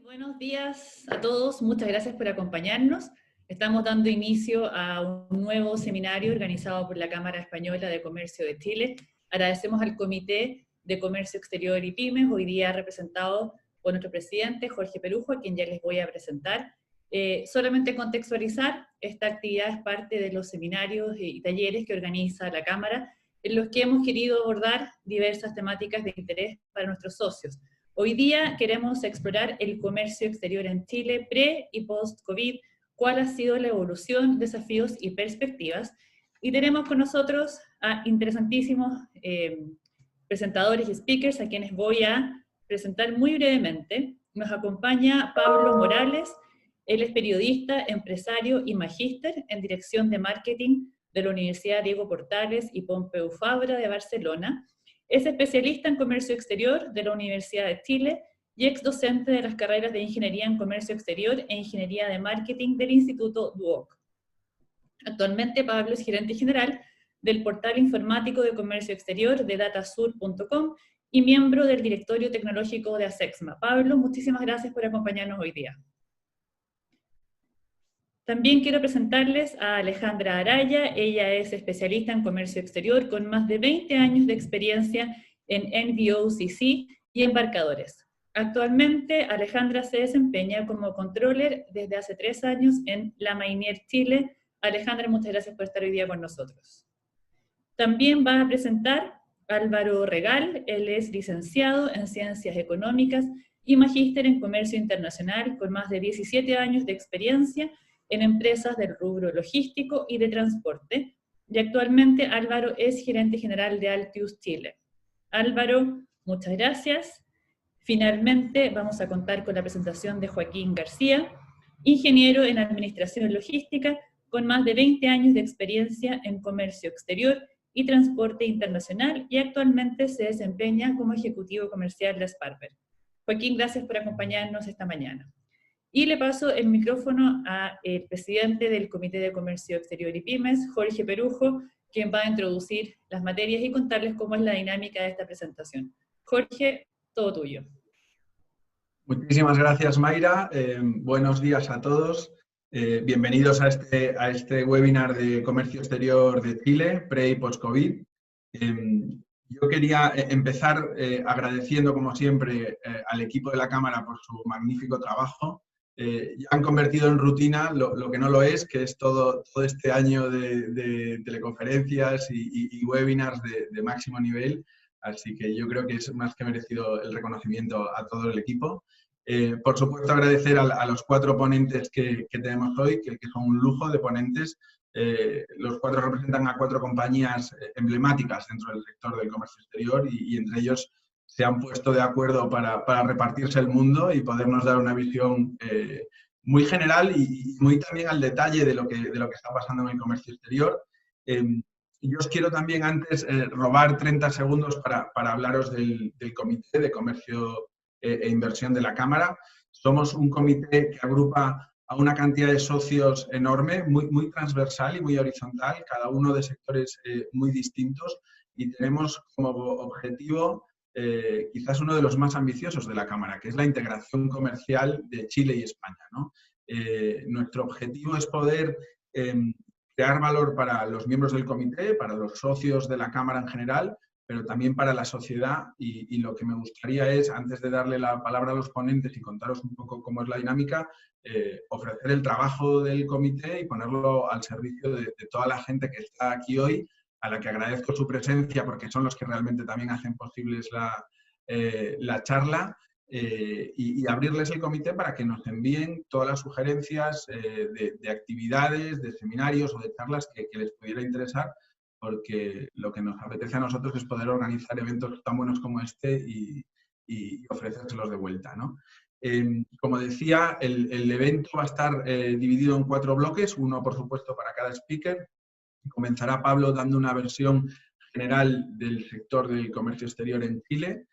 Buenos días a todos, muchas gracias por acompañarnos. Estamos dando inicio a un nuevo seminario organizado por la Cámara Española de Comercio de Chile. Agradecemos al Comité de Comercio Exterior y Pymes, hoy día representado por nuestro presidente Jorge Perujo, a quien ya les voy a presentar. Solamente contextualizar, esta actividad es parte de los seminarios y talleres que organiza la Cámara, en los que hemos querido abordar diversas temáticas de interés para nuestros socios. Hoy día queremos explorar el comercio exterior en Chile pre y post-COVID, cuál ha sido la evolución, desafíos y perspectivas. Y tenemos con nosotros a interesantísimos presentadores y speakers a quienes voy a presentar muy brevemente. Nos acompaña Pablo Morales, él es periodista, empresario y magíster en Dirección de Marketing de la Universidad Diego Portales y Pompeu Fabra de Barcelona. Es especialista en comercio exterior de la Universidad de Chile y ex docente de las carreras de Ingeniería en Comercio Exterior e Ingeniería de Marketing del Instituto Duoc. Actualmente Pablo es gerente general del portal informático de comercio exterior de datasur.com y miembro del directorio tecnológico de ASEXMA. Pablo, muchísimas gracias por acompañarnos hoy día. También quiero presentarles a Alejandra Araya. Ella es especialista en comercio exterior con más de 20 años de experiencia en NVOCC y embarcadores. Actualmente, Alejandra se desempeña como controller desde hace 3 años en La Mainier Chile. Alejandra, muchas gracias por estar hoy día con nosotros. También va a presentar a Álvaro Regal. Él es licenciado en Ciencias Económicas y magíster en Comercio Internacional con más de 17 años de experiencia en empresas del rubro logístico y de transporte, y actualmente Álvaro es gerente general de Altius Chile. Álvaro, muchas gracias. Finalmente vamos a contar con la presentación de Joaquín García, ingeniero en Administración Logística, con más de 20 años de experiencia en comercio exterior y transporte internacional, y actualmente se desempeña como ejecutivo comercial de Sparber. Joaquín, gracias por acompañarnos esta mañana. Y le paso el micrófono al presidente del Comité de Comercio Exterior y Pymes, Jorge Perujo, quien va a introducir las materias y contarles cómo es la dinámica de esta presentación. Jorge, todo tuyo. Muchísimas gracias, Mayra. Buenos días a todos. Bienvenidos a este webinar de Comercio Exterior de Chile, pre y post-COVID. Yo quería empezar agradeciendo, como siempre, al equipo de la Cámara por su magnífico trabajo. Ya han convertido en rutina lo que no lo es, que es todo este año de teleconferencias y webinars de máximo nivel. Así que yo creo que es más que merecido el reconocimiento a todo el equipo. Por supuesto, agradecer a los 4 ponentes que tenemos hoy, que son un lujo de ponentes. Los 4 representan a 4 compañías emblemáticas dentro del sector del comercio exterior y entre ellos se han puesto de acuerdo para repartirse el mundo y podernos dar una visión muy general y muy también al detalle de lo que está pasando en el comercio exterior. Yo os quiero también antes robar 30 segundos para hablaros del Comité de Comercio e Inversión de la Cámara. Somos un comité que agrupa a una cantidad de socios enorme, muy transversal y muy horizontal, cada uno de sectores muy distintos, y tenemos como objetivo quizás uno de los más ambiciosos de la Cámara, que es la integración comercial de Chile y España, ¿no? Nuestro objetivo es poder crear valor para los miembros del comité, para los socios de la Cámara en general, pero también para la sociedad, y lo que me gustaría es, antes de darle la palabra a los ponentes y contaros un poco cómo es la dinámica, ofrecer el trabajo del comité y ponerlo al servicio de toda la gente que está aquí hoy, a la que agradezco su presencia porque son los que realmente también hacen posibles la charla, y abrirles el comité para que nos envíen todas las sugerencias de actividades, de seminarios o de charlas que les pudiera interesar, porque lo que nos apetece a nosotros es poder organizar eventos tan buenos como este y ofrecérselos de vuelta, ¿no? Como decía, el evento va a estar dividido en 4 bloques, uno por supuesto para cada speaker. Comenzará Pablo dando una versión general del sector del comercio exterior en Chile.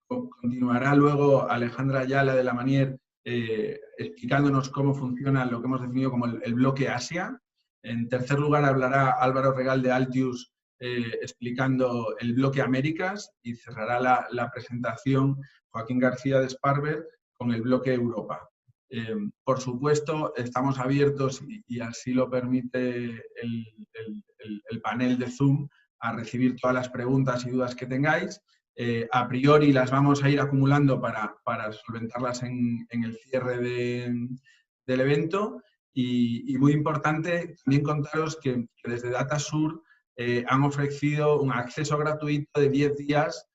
Continuará luego Alejandra Ayala de La Mainier explicándonos cómo funciona lo que hemos definido como el bloque Asia. En tercer lugar hablará Álvaro Regal de Altius explicando el bloque Américas, y cerrará la presentación Joaquín García de Sparber el bloque Europa. Por supuesto, estamos abiertos, y así lo permite el panel de Zoom, a recibir todas las preguntas y dudas que tengáis. A priori las vamos a ir acumulando para solventarlas en el cierre del evento. Y muy importante también contaros que desde Datasur han ofrecido un acceso gratuito de 10 días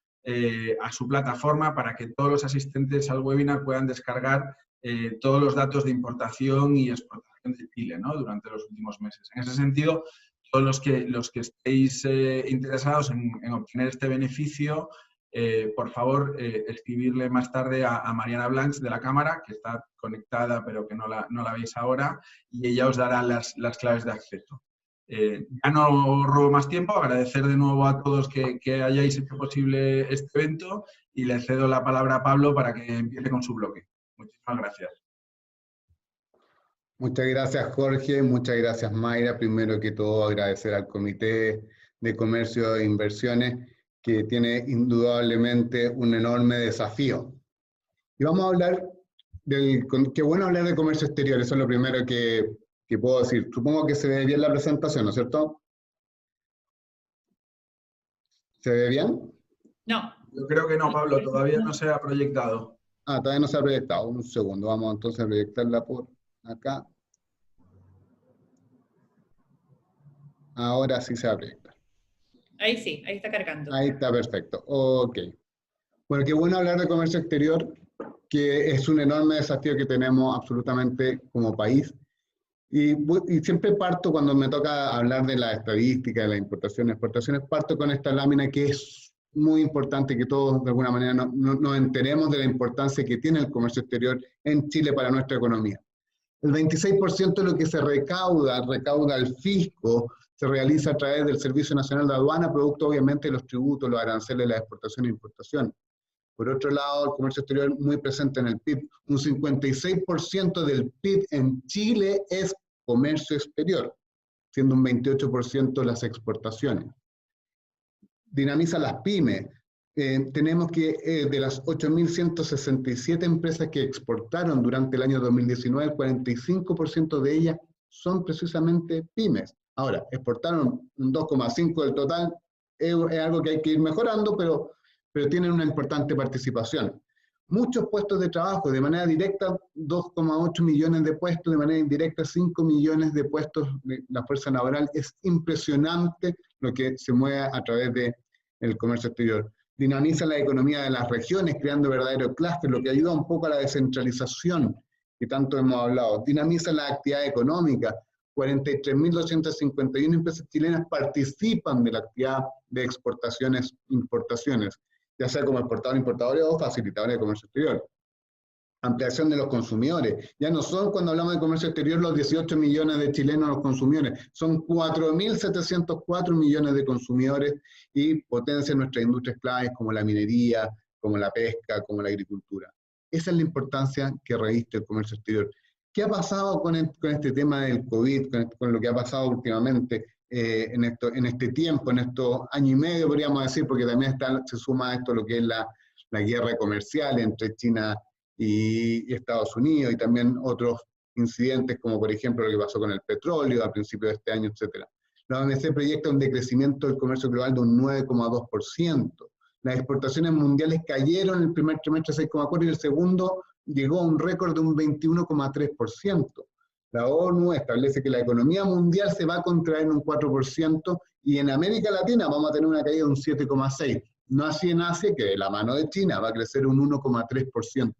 a su plataforma para que todos los asistentes al webinar puedan descargar todos los datos de importación y exportación de Chile, ¿no?, durante los últimos meses. En ese sentido, todos los que estéis interesados en obtener este beneficio, por favor, escribirle más tarde a Mariana Blanch de la Cámara, que está conectada pero que no la veis ahora, y ella os dará las claves de acceso. Ya no robo más tiempo, agradecer de nuevo a todos que hayáis hecho posible este evento, y le cedo la palabra a Pablo para que empiece con su bloque. Muchísimas gracias. Muchas gracias, Jorge. Muchas gracias, Mayra. Primero que todo, agradecer al Comité de Comercio e Inversiones, que tiene indudablemente un enorme desafío. Y vamos a hablar qué bueno hablar de comercio exterior, eso es lo primero que puedo decir. Supongo que se ve bien la presentación, ¿no es cierto? ¿Se ve bien? No. Yo creo que no, Pablo, todavía no se ha proyectado. Ah, todavía no se ha proyectado. Un segundo, vamos entonces a proyectarla por acá. Ahora sí se va a proyectar. Ahí sí, ahí está cargando. Ahí está, perfecto. Ok. Bueno, qué bueno hablar de comercio exterior, que es un enorme desafío que tenemos absolutamente como país. Y siempre parto, cuando me toca hablar de la estadística, de la importación y exportaciones, parto con esta lámina que es muy importante, que todos de alguna manera nos enteremos de la importancia que tiene el comercio exterior en Chile para nuestra economía. El 26% de lo que se recauda el fisco, se realiza a través del Servicio Nacional de Aduana, producto obviamente de los tributos, los aranceles, la exportación e importación. Por otro lado, el comercio exterior muy presente en el PIB. Un 56% del PIB en Chile es comercio exterior, siendo un 28% las exportaciones. Dinamiza las pymes. Tenemos que de las 8.167 empresas que exportaron durante el año 2019, el 45% de ellas son precisamente pymes. Ahora, exportaron un 2,5% del total, es algo que hay que ir mejorando, pero tienen una importante participación. Muchos puestos de trabajo, de manera directa 2,8 millones de puestos, de manera indirecta 5 millones de puestos de la fuerza laboral. Es impresionante lo que se mueve a través del comercio exterior. Dinamiza la economía de las regiones, creando verdaderos clústeres, lo que ayuda un poco a la descentralización que tanto hemos hablado. Dinamiza la actividad económica. 43.251 empresas chilenas participan de la actividad de exportaciones, importaciones, ya sea como exportadores o facilitadores de comercio exterior. Ampliación de los consumidores. Ya no son, cuando hablamos de comercio exterior, los 18 millones de chilenos los consumidores, son 4.704 millones de consumidores, y potencia nuestras industrias claves como la minería, como la pesca, como la agricultura. Esa es la importancia que reviste el comercio exterior. ¿Qué ha pasado con este tema del COVID, con lo que ha pasado últimamente en este tiempo, en estos años y medio, podríamos decir, porque también se suma a esto lo que es la guerra comercial entre China y Estados Unidos, y también otros incidentes como por ejemplo lo que pasó con el petróleo a principios de este año, etc. La OMC proyecta un decrecimiento del comercio global de un 9,2%. Las exportaciones mundiales cayeron en el primer trimestre 6,4% y el segundo llegó a un récord de un 21,3%. La ONU establece que la economía mundial se va a contraer en un 4% y en América Latina vamos a tener una caída de un 7,6%. No así en Asia, que de la mano de China va a crecer un 1,3%.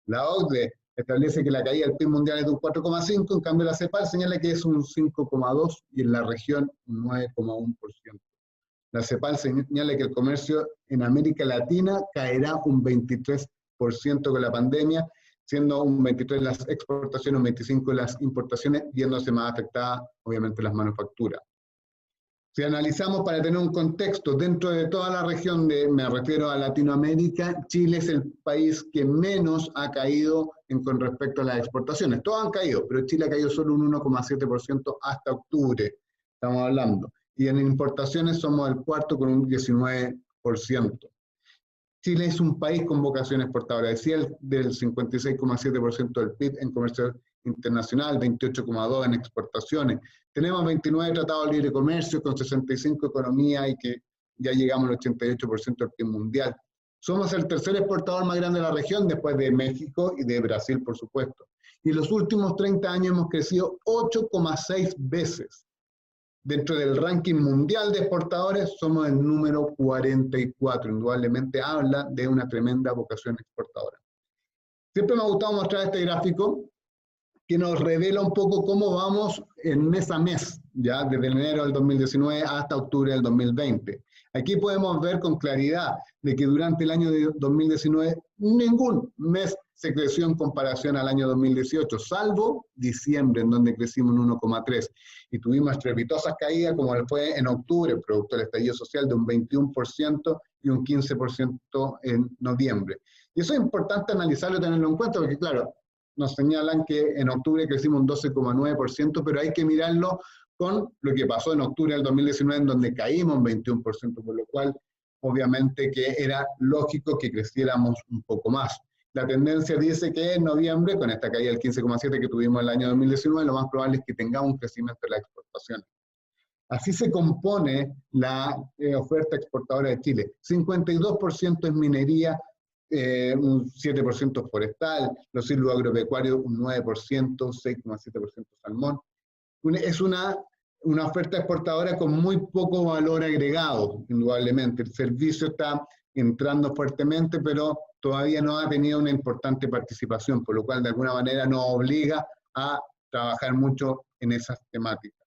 La OCDE establece que la caída del PIB mundial es de un 4,5%, en cambio la CEPAL señala que es un 5,2% y en la región un 9,1%. La CEPAL señala que el comercio en América Latina caerá un 23% con la pandemia, siendo un 23% las exportaciones, un 25% las importaciones, viéndose más afectadas, obviamente, las manufacturas. Si analizamos para tener un contexto, dentro de toda la región, me refiero a Latinoamérica, Chile es el país que menos ha caído con respecto a las exportaciones. Todos han caído, pero Chile ha caído solo un 1,7% hasta octubre, estamos hablando. Y en importaciones somos el cuarto con un 19%. Chile es un país con vocación exportadora, decía del 56,7% del PIB en comercio internacional, 28,2% en exportaciones. Tenemos 29 tratados de libre comercio con 65 economías y que ya llegamos al 88% del PIB mundial. Somos el tercer exportador más grande de la región, después de México y de Brasil, por supuesto. Y en los últimos 30 años hemos crecido 8,6 veces. Dentro del ranking mundial de exportadores somos el número 44. Indudablemente habla de una tremenda vocación exportadora. Siempre me ha gustado mostrar este gráfico que nos revela un poco cómo vamos en mes a mes, ya desde enero del 2019 hasta octubre del 2020. Aquí podemos ver con claridad de que durante el año de 2019 ningún mes se creció en comparación al año 2018, salvo diciembre, en donde crecimos en 1,3%. Y tuvimos estrepitosas caídas, como fue en octubre, producto del estallido social, de un 21% y un 15% en noviembre. Y eso es importante analizarlo y tenerlo en cuenta, porque claro, nos señalan que en octubre crecimos un 12,9%, pero hay que mirarlo con lo que pasó en octubre del 2019, en donde caímos un 21%, por lo cual obviamente que era lógico que creciéramos un poco más. La tendencia dice que en noviembre, con esta caída del 15,7% que tuvimos el año 2019, lo más probable es que tengamos un crecimiento de la exportación. Así se compone la oferta exportadora de Chile. 52% es minería, un 7% forestal, los silvoagropecuarios un 9%, 6,7% salmón. Es una oferta exportadora con muy poco valor agregado, indudablemente. El servicio está entrando fuertemente, pero todavía no ha tenido una importante participación, por lo cual de alguna manera nos obliga a trabajar mucho en esas temáticas.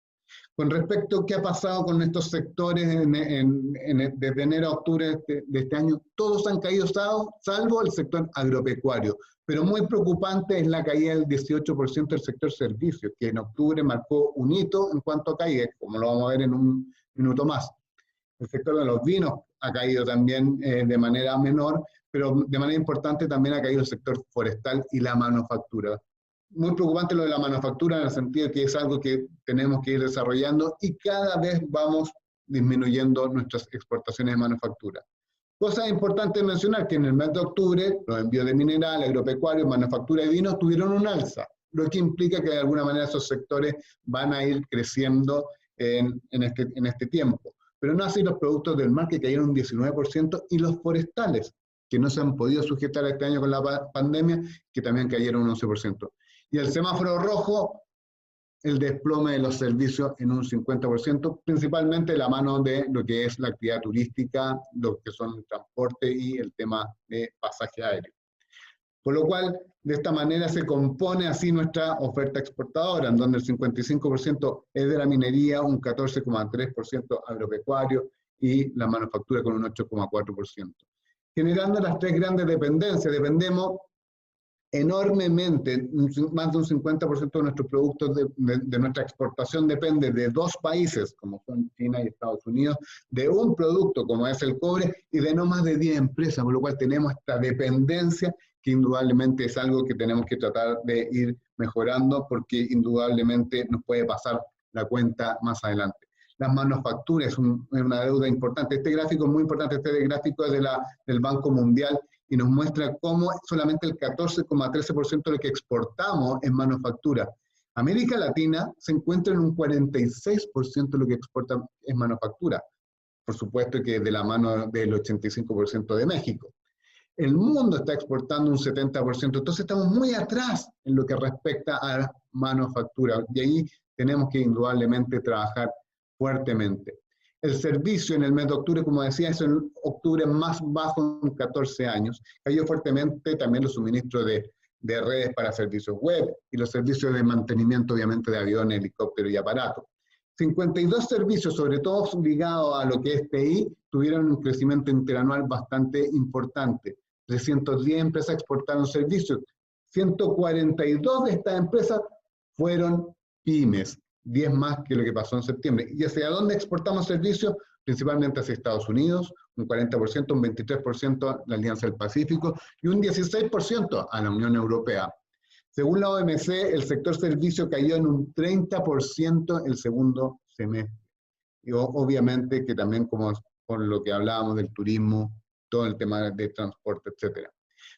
Con respecto a qué ha pasado con estos sectores desde enero a octubre de este año, todos han caído salvo el sector agropecuario, pero muy preocupante es la caída del 18% del sector servicios, que en octubre marcó un hito en cuanto a caída, como lo vamos a ver en un minuto más. El sector de los vinos ha caído también de manera menor, pero de manera importante también ha caído el sector forestal y la manufactura. Muy preocupante lo de la manufactura en el sentido de que es algo que tenemos que ir desarrollando y cada vez vamos disminuyendo nuestras exportaciones de manufactura. Cosa importante mencionar que en el mes de octubre los envíos de mineral, agropecuario, manufactura y vinos tuvieron un alza, lo que implica que de alguna manera esos sectores van a ir creciendo en este tiempo. Pero no así los productos del mar, que cayeron un 19%, y los forestales, que no se han podido sujetar este año con la pandemia, que también cayeron un 11%. Y el semáforo rojo, el desplome de los servicios en un 50%, principalmente de la mano de lo que es la actividad turística, lo que son el transporte y el tema de pasaje aéreo. Por lo cual, de esta manera se compone así nuestra oferta exportadora, en donde el 55% es de la minería, un 14,3% agropecuario y la manufactura con un 8,4%. Generando las tres grandes dependencias, dependemos enormemente, más de un 50% de nuestros productos de nuestra exportación depende de dos países, como son China y Estados Unidos, de un producto como es el cobre y de no más de 10 empresas, por lo cual tenemos esta dependencia que indudablemente es algo que tenemos que tratar de ir mejorando porque indudablemente nos puede pasar la cuenta más adelante. Las manufacturas es una deuda importante. Este gráfico es muy importante, este gráfico es del Banco Mundial y nos muestra cómo solamente el 14,13% de lo que exportamos es manufactura. América Latina se encuentra en un 46% de lo que exporta es manufactura. Por supuesto que de la mano del 85% de México. El mundo está exportando un 70%, entonces estamos muy atrás en lo que respecta a manufactura. Y ahí tenemos que indudablemente trabajar fuertemente. El servicio en el mes de octubre, como decía, es el octubre más bajo en 14 años. Cayó fuertemente también los suministros de redes para servicios web y los servicios de mantenimiento, obviamente, de aviones, helicópteros y aparatos. 52 servicios, sobre todo ligados a lo que es TI, tuvieron un crecimiento interanual bastante importante. 310 empresas exportaron servicios. 142 de estas empresas fueron pymes. 10 más que lo que pasó en septiembre. ¿Y hacia dónde exportamos servicios? Principalmente hacia Estados Unidos, un 40%, un 23% a la Alianza del Pacífico y un 16% a la Unión Europea. Según la OMC, el sector servicio cayó en un 30% el segundo semestre. Y obviamente que también como con lo que hablábamos del turismo todo el tema de transporte, etcétera.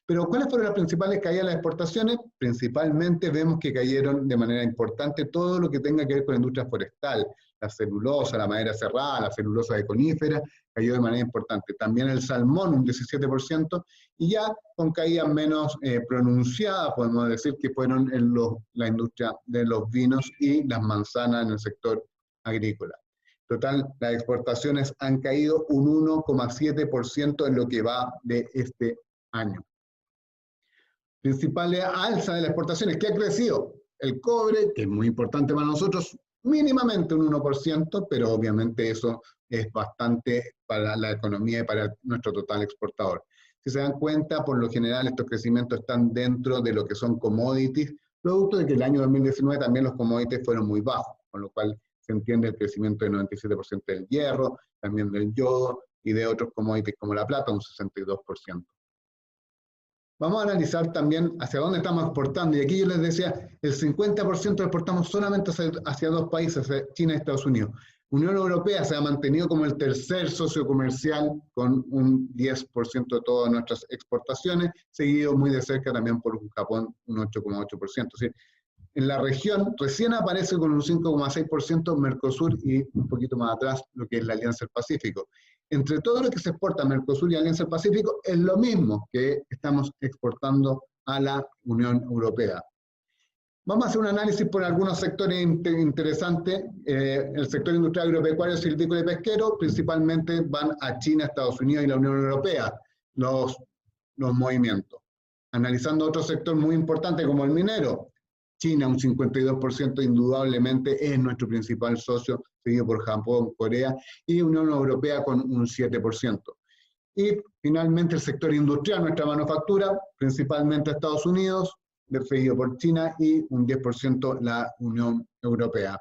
Pero ¿cuáles fueron las principales caídas de las exportaciones? Principalmente vemos que cayeron de manera importante todo lo que tenga que ver con la industria forestal, la celulosa, la madera cerrada, la celulosa de conífera, cayó de manera importante. También el salmón, un 17%, y ya con caídas menos pronunciadas, podemos decir que fueron en la industria de los vinos y las manzanas en el sector agrícola. Total, las exportaciones han caído un 1,7% en lo que va de este año. Principales alza de las exportaciones, ¿qué ha crecido? El cobre, que es muy importante para nosotros, mínimamente un 1%, pero obviamente eso es bastante para la economía y para nuestro total exportador. Si se dan cuenta, por lo general estos crecimientos están dentro de lo que son commodities, producto de que el año 2019 también los commodities fueron muy bajos, con lo cual se entiende el crecimiento del 97% del hierro, también del yodo y de otros commodities como la plata, un 62%. Vamos a analizar también hacia dónde estamos exportando. Y aquí yo les decía, el 50% exportamos solamente hacia dos países, hacia China y Estados Unidos. Unión Europea se ha mantenido como el tercer socio comercial con un 10% de todas nuestras exportaciones, seguido muy de cerca también por Japón, un 8,8%. Es decir, en la región recién aparece con un 5,6% Mercosur y un poquito más atrás lo que es la Alianza del Pacífico. Entre todo lo que se exporta a Mercosur y Alianza del Pacífico es lo mismo que estamos exportando a la Unión Europea. Vamos a hacer un análisis por algunos sectores interesantes. El sector industrial agropecuario, silvícola y pesquero principalmente van a China, Estados Unidos y la Unión Europea, los movimientos. Analizando otro sector muy importante como el minero, China, un 52% indudablemente es nuestro principal socio, seguido por Japón, Corea y Unión Europea con un 7%. Y finalmente el sector industrial, nuestra manufactura, principalmente Estados Unidos, seguido por China y un 10% la Unión Europea.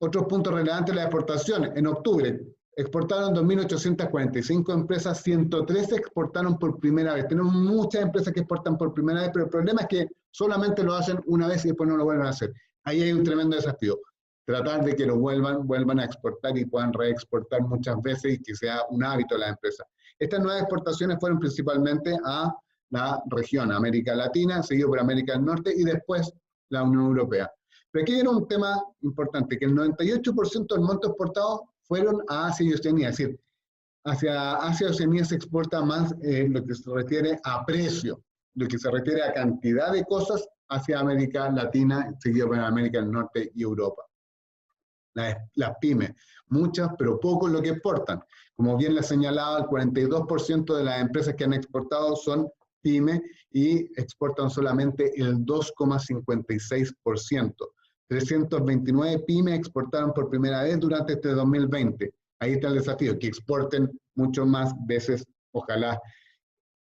Otros puntos relevantes de la exportación. En octubre exportaron 2.845 empresas, 103 exportaron por primera vez. Tenemos muchas empresas que exportan por primera vez, pero el problema es que solamente lo hacen una vez y después no lo vuelven a hacer. Ahí hay un tremendo desafío. Tratar de que lo vuelvan a exportar y puedan reexportar muchas veces y que sea un hábito de la empresa. Estas nuevas exportaciones fueron principalmente a la región América Latina, seguido por América del Norte y después la Unión Europea. Pero aquí era un tema importante, que el 98% del monto exportado fueron a Asia y Oceanía, es decir, hacia Asia y Oceanía se exporta más lo que se refiere a precio, lo que se refiere a cantidad de cosas hacia América Latina, seguido por América del Norte y Europa. Las pymes, muchas, pero pocos lo que exportan. Como bien les señalaba, el 42% de las empresas que han exportado son pymes y exportan solamente el 2,56%. 329 pymes exportaron por primera vez durante este 2020. Ahí está el desafío, que exporten mucho más veces, ojalá.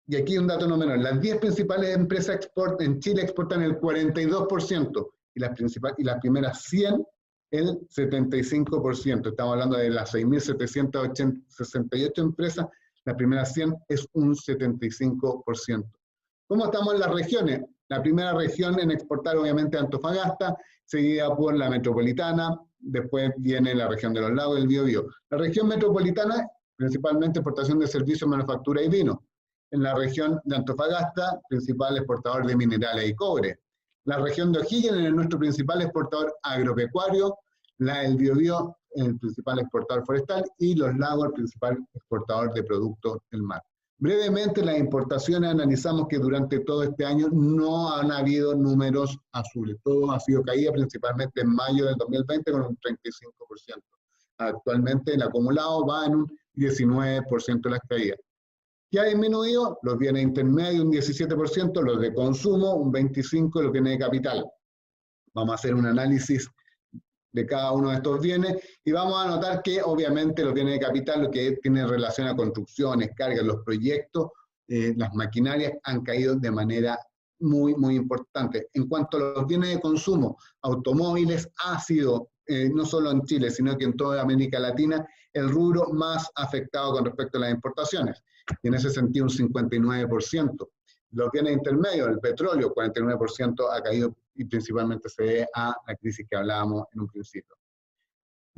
Y aquí un dato no menor, las 10 principales empresas en Chile exportan el 42% y las primeras 100 el 75%. Estamos hablando de las 6.768 empresas, las primeras 100 es un 75%. ¿Cómo estamos en las regiones? La primera región en exportar obviamente Antofagasta, seguida por la metropolitana, después viene la región de los lagos y el Biobío. La región metropolitana, principalmente exportación de servicios, manufactura y vino. En la región de Antofagasta, principal exportador de minerales y cobre. La región de O'Higgins es nuestro principal exportador agropecuario, el Biobío el principal exportador forestal y los lagos el principal exportador de productos del mar. Brevemente, las importaciones analizamos que durante todo este año no han habido números azules. Todo ha sido caída principalmente en mayo del 2020 con un 35%. Actualmente el acumulado va en un 19% de las caídas. ¿Qué ha disminuido? Los bienes intermedios un 17%, los de consumo un 25%, los bienes de capital. Vamos a hacer un análisis de cada uno de estos bienes y vamos a notar que obviamente los bienes de capital, lo que tiene relación a construcciones, cargas, los proyectos, las maquinarias han caído de manera muy, muy importante. En cuanto a los bienes de consumo, automóviles ha sido, no solo en Chile, sino que en toda América Latina, el rubro más afectado con respecto a las importaciones. Y en ese sentido un 59%. Los bienes intermedios, el petróleo, 49% ha caído y principalmente se debe a la crisis que hablábamos en un principio.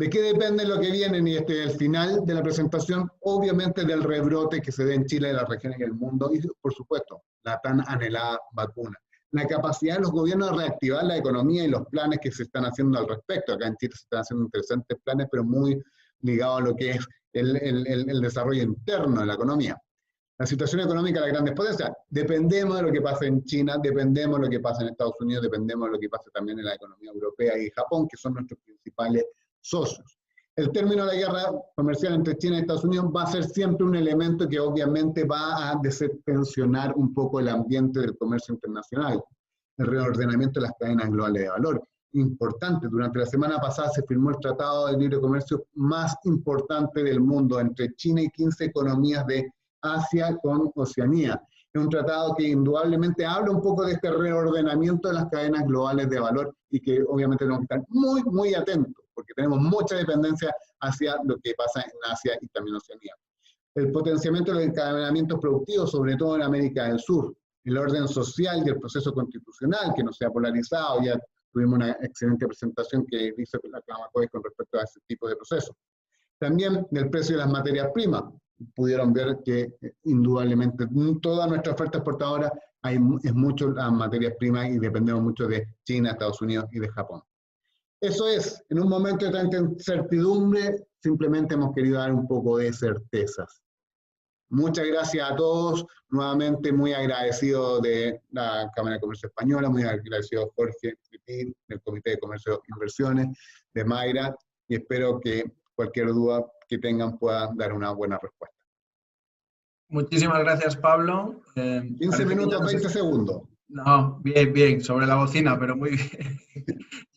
¿De qué depende lo que viene? Y este es el final de la presentación, obviamente del rebrote que se dé en Chile, en las regiones y el mundo, y por supuesto, la tan anhelada vacuna. La capacidad de los gobiernos de reactivar la economía y los planes que se están haciendo al respecto. Acá en Chile se están haciendo interesantes planes, pero muy ligados a lo que es el desarrollo interno de la economía. La situación económica de las grandes potencias. Dependemos de lo que pasa en China, dependemos de lo que pasa en Estados Unidos, dependemos de lo que pasa también en la economía europea y Japón, que son nuestros principales socios. El término de la guerra comercial entre China y Estados Unidos va a ser siempre un elemento que obviamente va a destensionar un poco el ambiente del comercio internacional. El reordenamiento de las cadenas globales de valor. Importante, durante la semana pasada se firmó el Tratado de Libre Comercio más importante del mundo entre China y 15 economías de Asia con Oceanía. Es un tratado que indudablemente habla un poco de este reordenamiento de las cadenas globales de valor y que obviamente tenemos que estar muy, muy atentos, porque tenemos mucha dependencia hacia lo que pasa en Asia y también Oceanía. El potenciamiento de los encadenamientos productivos, sobre todo en América del Sur, el orden social y el proceso constitucional que no se ha polarizado. Ya tuvimos una excelente presentación que hizo la Clamacoy con respecto a ese tipo de procesos. También del precio de las materias primas. Pudieron ver que indudablemente toda nuestra oferta exportadora es mucho las materias primas y dependemos mucho de China, Estados Unidos y de Japón. Eso es, en un momento de tanta incertidumbre, simplemente hemos querido dar un poco de certezas. Muchas gracias a todos, nuevamente muy agradecido de la Cámara de Comercio Española, muy agradecido a Jorge Pitín, del Comité de Comercio e Inversiones, de Mayra, y espero que cualquier duda que tengan pueda dar una buena respuesta. Muchísimas gracias, Pablo. 15 minutos, 20 segundos. No, bien, bien, sobre la bocina, pero muy bien.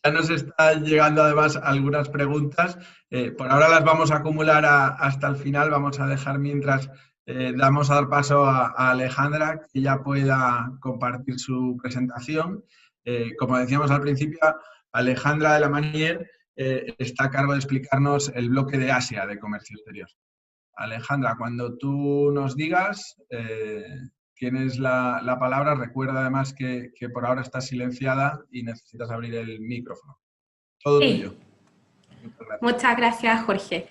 Ya nos están llegando además algunas preguntas. Por ahora las vamos a acumular hasta el final. Vamos a dejar mientras vamos a dar paso a Alejandra, que ya pueda compartir su presentación. Como decíamos al principio, Alejandra de la Manier está a cargo de explicarnos el bloque de Asia de comercio exterior. Alejandra, cuando tú nos digas, tienes la palabra. Recuerda además que por ahora estás silenciada y necesitas abrir el micrófono. Todo tuyo. Muchas gracias, Jorge.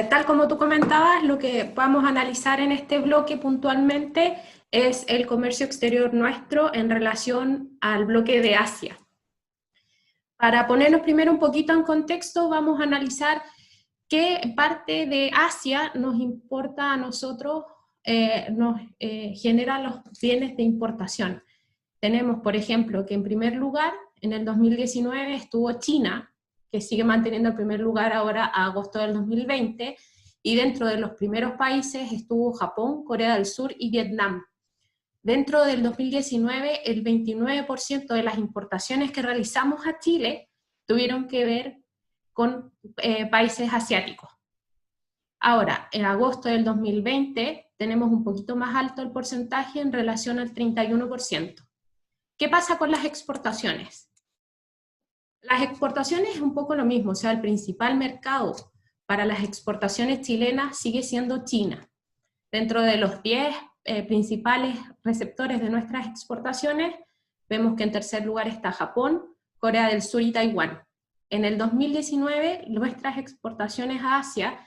Tal como tú comentabas, lo que vamos a analizar en este bloque puntualmente es el comercio exterior nuestro en relación al bloque de Asia. Para ponernos primero un poquito en contexto, vamos a analizar qué parte de Asia nos importa a nosotros, nos genera los bienes de importación. Tenemos, por ejemplo, que en primer lugar, en el 2019 estuvo China, que sigue manteniendo el primer lugar ahora a agosto del 2020, y dentro de los primeros países estuvo Japón, Corea del Sur y Vietnam. Dentro del 2019, el 29% de las importaciones que realizamos a Chile tuvieron que ver con países asiáticos. Ahora, en agosto del 2020, tenemos un poquito más alto el porcentaje en relación al 31%. ¿Qué pasa con las exportaciones? Las exportaciones es un poco lo mismo, o sea, el principal mercado para las exportaciones chilenas sigue siendo China. Dentro de los 10 principales receptores de nuestras exportaciones, vemos que en tercer lugar está Japón, Corea del Sur y Taiwán. En el 2019, nuestras exportaciones a Asia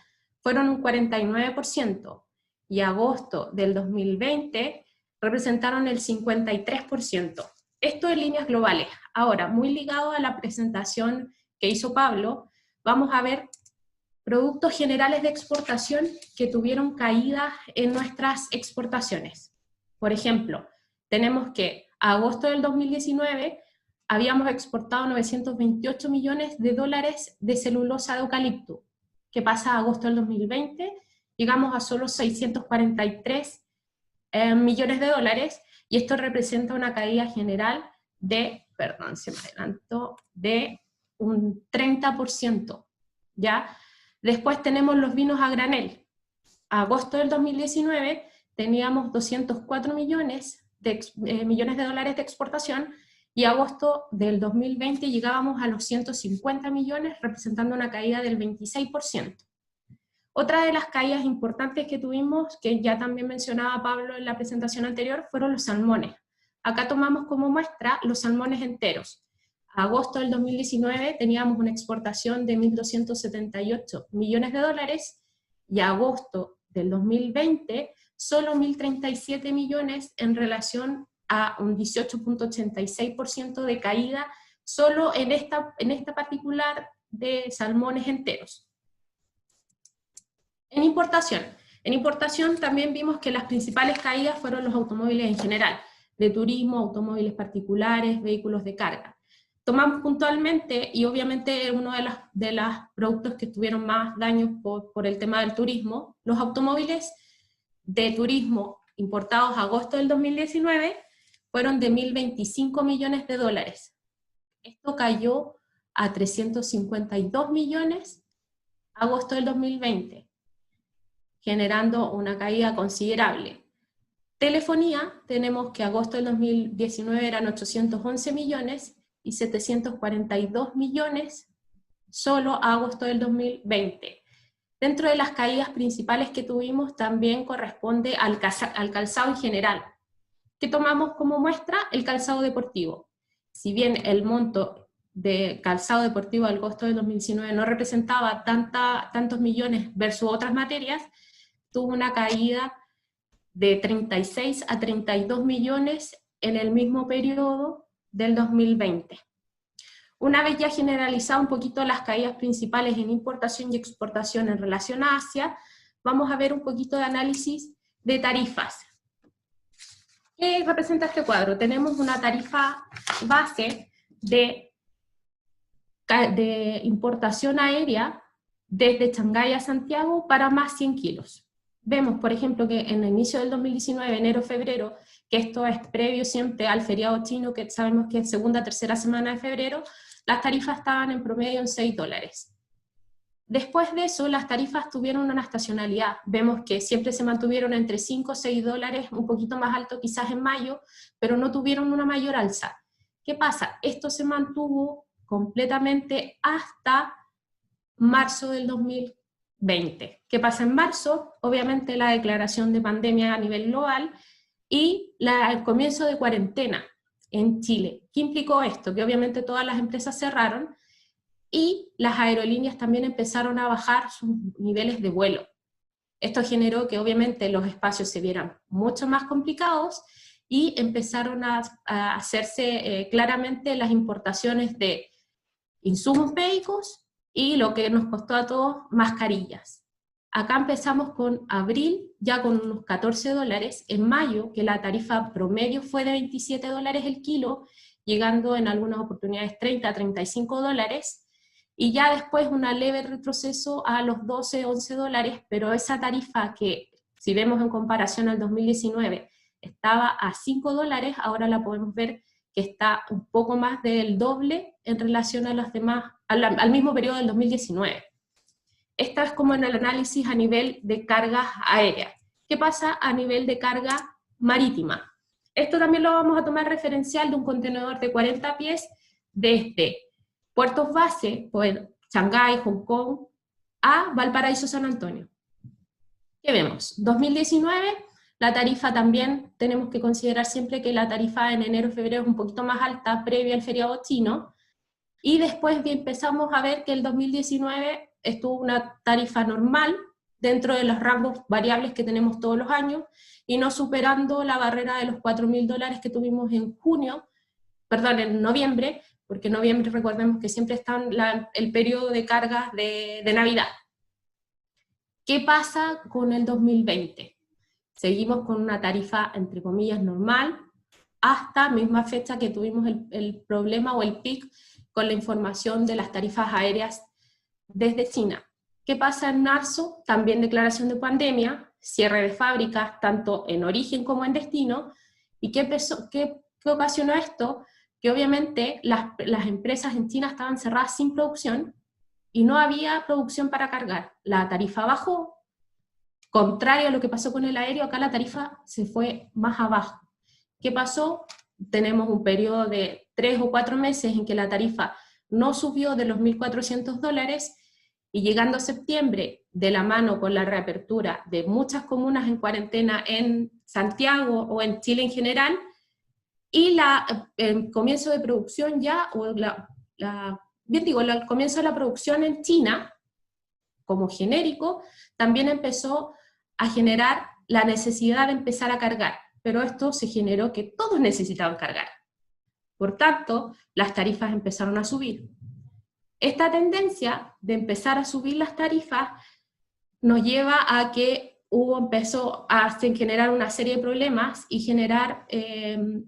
fueron un 49%, y agosto del 2020 representaron el 53%. Esto en líneas globales. Ahora, muy ligado a la presentación que hizo Pablo, vamos a ver productos generales de exportación que tuvieron caída en nuestras exportaciones. Por ejemplo, tenemos que a agosto del 2019 habíamos exportado 928 millones de dólares de celulosa de eucalipto. ¿Qué pasa a agosto del 2020? Llegamos a solo 643 millones de dólares, y esto representa una caída general de, perdón, se me adelantó, de un 30%, ¿ya? Después tenemos los vinos a granel. A agosto del 2019 teníamos 204 millones de dólares de exportación, y a agosto del 2020 llegábamos a los 150 millones, representando una caída del 26%. Otra de las caídas importantes que tuvimos, que ya también mencionaba Pablo en la presentación anterior, fueron los salmones. Acá tomamos como muestra los salmones enteros. agosto del 2019 teníamos una exportación de 1.278 millones de dólares, y agosto del 2020 solo 1.037 millones en relación a un 18.86% de caída solo en esta particular de salmones enteros. En importación también vimos que las principales caídas fueron los automóviles en general, de turismo, automóviles particulares, vehículos de carga. Tomamos puntualmente, y obviamente uno de los productos que tuvieron más daños por el tema del turismo, los automóviles de turismo importados a agosto del 2019 fueron de 1.025 millones de dólares. Esto cayó a 352 millones agosto del 2020, generando una caída considerable. Telefonía, tenemos que agosto del 2019 eran 811 millones y 742 millones solo a agosto del 2020. Dentro de las caídas principales que tuvimos también corresponde al calzado en general, que tomamos como muestra el calzado deportivo. Si bien el monto de calzado deportivo al agosto del 2019 no representaba tantos millones versus otras materias, tuvo una caída de 36 a 32 millones en el mismo periodo del 2020. Una vez ya generalizado un poquito las caídas principales en importación y exportación en relación a Asia, vamos a ver un poquito de análisis de tarifas. ¿Qué representa este cuadro? Tenemos una tarifa base de importación aérea desde Shanghái a Santiago para más 100 kilos. Vemos, por ejemplo, que en el inicio del 2019, enero-febrero, que esto es previo siempre al feriado chino, que sabemos que es segunda, tercera semana de febrero, las tarifas estaban en promedio en $6. Después de eso, las tarifas tuvieron una estacionalidad. Vemos que siempre se mantuvieron entre 5 o 6 dólares, un poquito más alto quizás en mayo, pero no tuvieron una mayor alza. ¿Qué pasa? Esto se mantuvo completamente hasta marzo del 2020. ¿Qué pasa en marzo? Obviamente la declaración de pandemia a nivel global y el comienzo de cuarentena en Chile. ¿Qué implicó esto? Que obviamente todas las empresas cerraron y las aerolíneas también empezaron a bajar sus niveles de vuelo. Esto generó que obviamente los espacios se vieran mucho más complicados y empezaron a hacerse claramente las importaciones de insumos médicos y lo que nos costó a todos, mascarillas. Acá empezamos con abril, ya con unos $14, en mayo, que la tarifa promedio fue de $27 el kilo, llegando en algunas oportunidades 30 a $35, y ya después un leve retroceso a los 12, $11, pero esa tarifa que, si vemos en comparación al 2019, estaba a $5, ahora la podemos ver que está un poco más del doble en relación a las demás, al mismo periodo del 2019. Esta es como en el análisis a nivel de cargas aéreas. ¿Qué pasa a nivel de carga marítima? Esto también lo vamos a tomar referencial de un contenedor de 40 pies desde puertos base, pues Shanghái, Hong Kong, a Valparaíso, San Antonio. ¿Qué vemos? 2019, la tarifa también tenemos que considerar siempre que la tarifa en enero-febrero es un poquito más alta previa al feriado chino, y después empezamos a ver que el 2019 estuvo una tarifa normal dentro de los rangos variables que tenemos todos los años, y no superando la barrera de los $4.000 que tuvimos en noviembre, porque en noviembre recordemos que siempre está el periodo de cargas de Navidad. ¿Qué pasa con el 2020? Seguimos con una tarifa, entre comillas, normal, hasta misma fecha que tuvimos el problema o el pic con la información de las tarifas aéreas desde China. ¿Qué pasa en marzo? También declaración de pandemia, cierre de fábricas, tanto en origen como en destino. ¿Y qué ocasionó esto? Que obviamente las empresas en China estaban cerradas sin producción y no había producción para cargar. La tarifa bajó, contrario a lo que pasó con el aéreo, acá la tarifa se fue más abajo. ¿Qué pasó? Tenemos un periodo de 3 o 4 meses en que la tarifa no subió de los $1.400, y llegando a septiembre, de la mano con la reapertura de muchas comunas en cuarentena en Santiago o en Chile en general, y el comienzo de producción ya, o bien digo, el comienzo de la producción en China, como genérico, también empezó a generar la necesidad de empezar a cargar, pero esto se generó que todos necesitaban cargar. Por tanto, las tarifas empezaron a subir. Esta tendencia de empezar a subir las tarifas nos lleva a que empezó a generar una serie de problemas y generar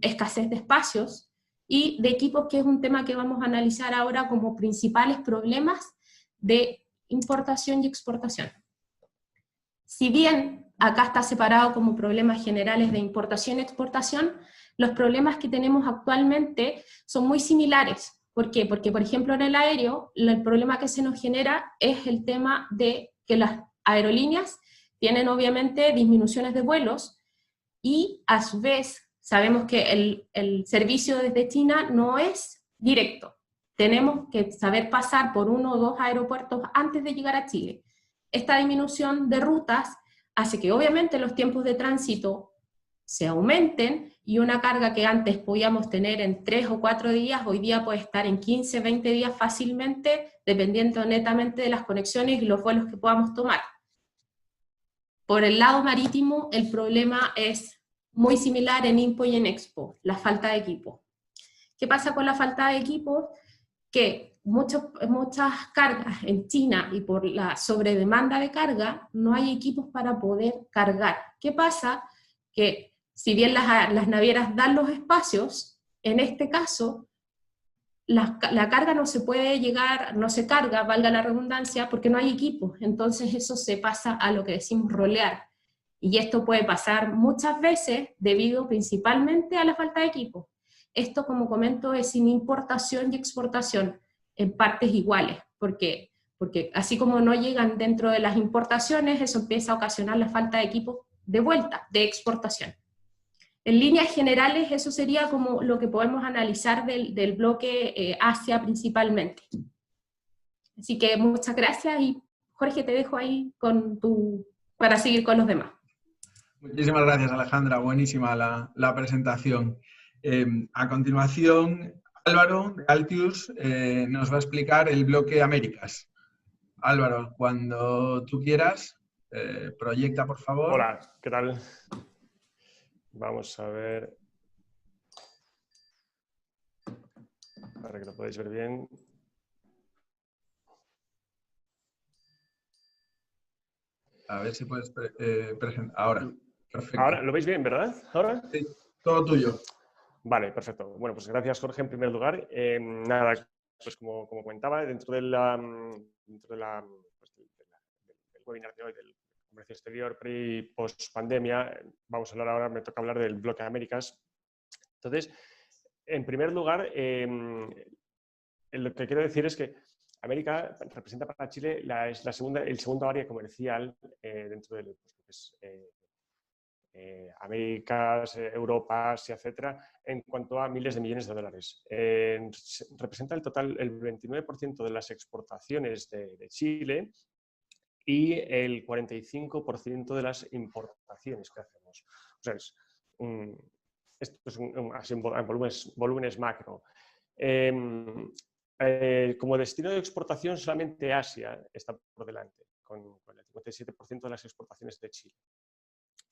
escasez de espacios y de equipos, que es un tema que vamos a analizar ahora como principales problemas de importación y exportación. Si bien acá está separado como problemas generales de importación y exportación, los problemas que tenemos actualmente son muy similares. ¿Por qué? Porque, por ejemplo, en el aéreo, el problema que se nos genera es el tema de que las aerolíneas tienen obviamente disminuciones de vuelos y a su vez sabemos que el servicio desde China no es directo. Tenemos que saber pasar por 1 o 2 aeropuertos antes de llegar a Chile. Esta disminución de rutas hace que obviamente los tiempos de tránsito se aumenten y una carga que antes podíamos tener en 3 o 4 días, hoy día puede estar en 15, 20 días fácilmente, dependiendo netamente de las conexiones y los vuelos que podamos tomar. Por el lado marítimo, el problema es muy similar en INPO y en EXPO, la falta de equipo. ¿Qué pasa con la falta de equipo? Que muchas cargas en China y por la sobredemanda de carga, no hay equipos para poder cargar. ¿Qué pasa? Que si bien las navieras dan los espacios, en este caso, la carga no se puede llegar, no se carga, valga la redundancia, porque no hay equipos. Entonces eso se pasa a lo que decimos rolear. Y esto puede pasar muchas veces debido principalmente a la falta de equipo. Esto, como comento, es sin importación y exportación en partes iguales. ¿Por qué? Porque así como no llegan dentro de las importaciones, eso empieza a ocasionar la falta de equipo de vuelta, de exportación. En líneas generales, eso sería como lo que podemos analizar del bloque Asia principalmente. Así que muchas gracias y Jorge, te dejo ahí para seguir con los demás. Muchísimas gracias, Alejandra. Buenísima la presentación. A continuación, Álvaro de Altius nos va a explicar el bloque Américas. Álvaro, cuando tú quieras, proyecta, por favor. Hola, ¿qué tal? Vamos a ver. Para que lo podáis ver bien. A ver si puedes presentar. Ahora. Perfecto. Ahora, ¿lo veis bien, verdad? ¿Ahora? Sí, todo tuyo. Vale, perfecto. Bueno, pues gracias, Jorge, en primer lugar. Nada, pues como comentaba, dentro del webinar de hoy del comercio exterior pre y post pandemia, vamos a hablar ahora, me toca hablar del bloque de Américas. Entonces, en primer lugar, lo que quiero decir es que América representa para Chile el segundo área comercial dentro del pues, Américas, Europa, Asia, etcétera, en cuanto a miles de millones de dólares. Representa el total, el 29% de las exportaciones de Chile y el 45% de las importaciones que hacemos. O sea, esto es así en volúmenes macro. Como destino de exportación, solamente Asia está por delante, con el 57% de las exportaciones de Chile.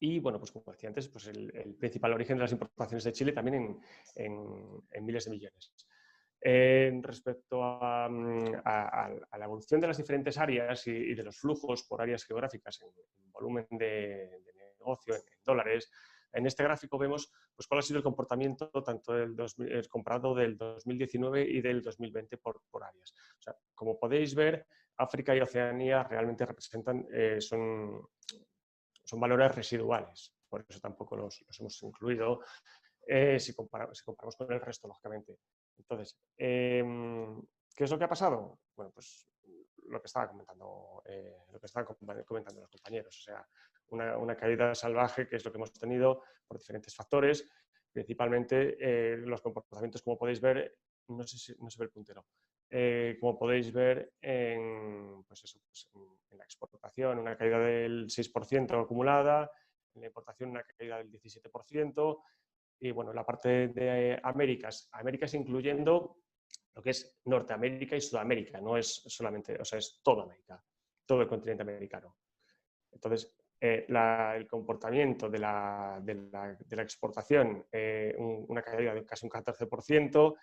Y, bueno, pues como decía antes, pues el principal origen de las importaciones de Chile también en miles de millones. Respecto a la evolución de las diferentes áreas y de los flujos por áreas geográficas en volumen de negocio, en dólares, en este gráfico vemos pues, cuál ha sido el comportamiento tanto comparado del 2019 y del 2020 por áreas. O sea, como podéis ver, África y Oceanía realmente representan, son valores residuales, por eso tampoco los hemos incluido si comparamos con el resto, lógicamente. Entonces, ¿qué es lo que ha pasado? Bueno, pues lo que estaban comentando los compañeros, o sea, una caída salvaje, que es lo que hemos tenido por diferentes factores, principalmente los comportamientos, como podéis ver, no se ve el puntero, como podéis ver en la exportación, una caída del 6% acumulada, en la importación una caída del 17%, Y bueno, la parte de Américas incluyendo lo que es Norteamérica y Sudamérica, no es solamente, o sea, es toda América, todo el continente americano. Entonces, el comportamiento de la exportación, una caída de casi un 14%,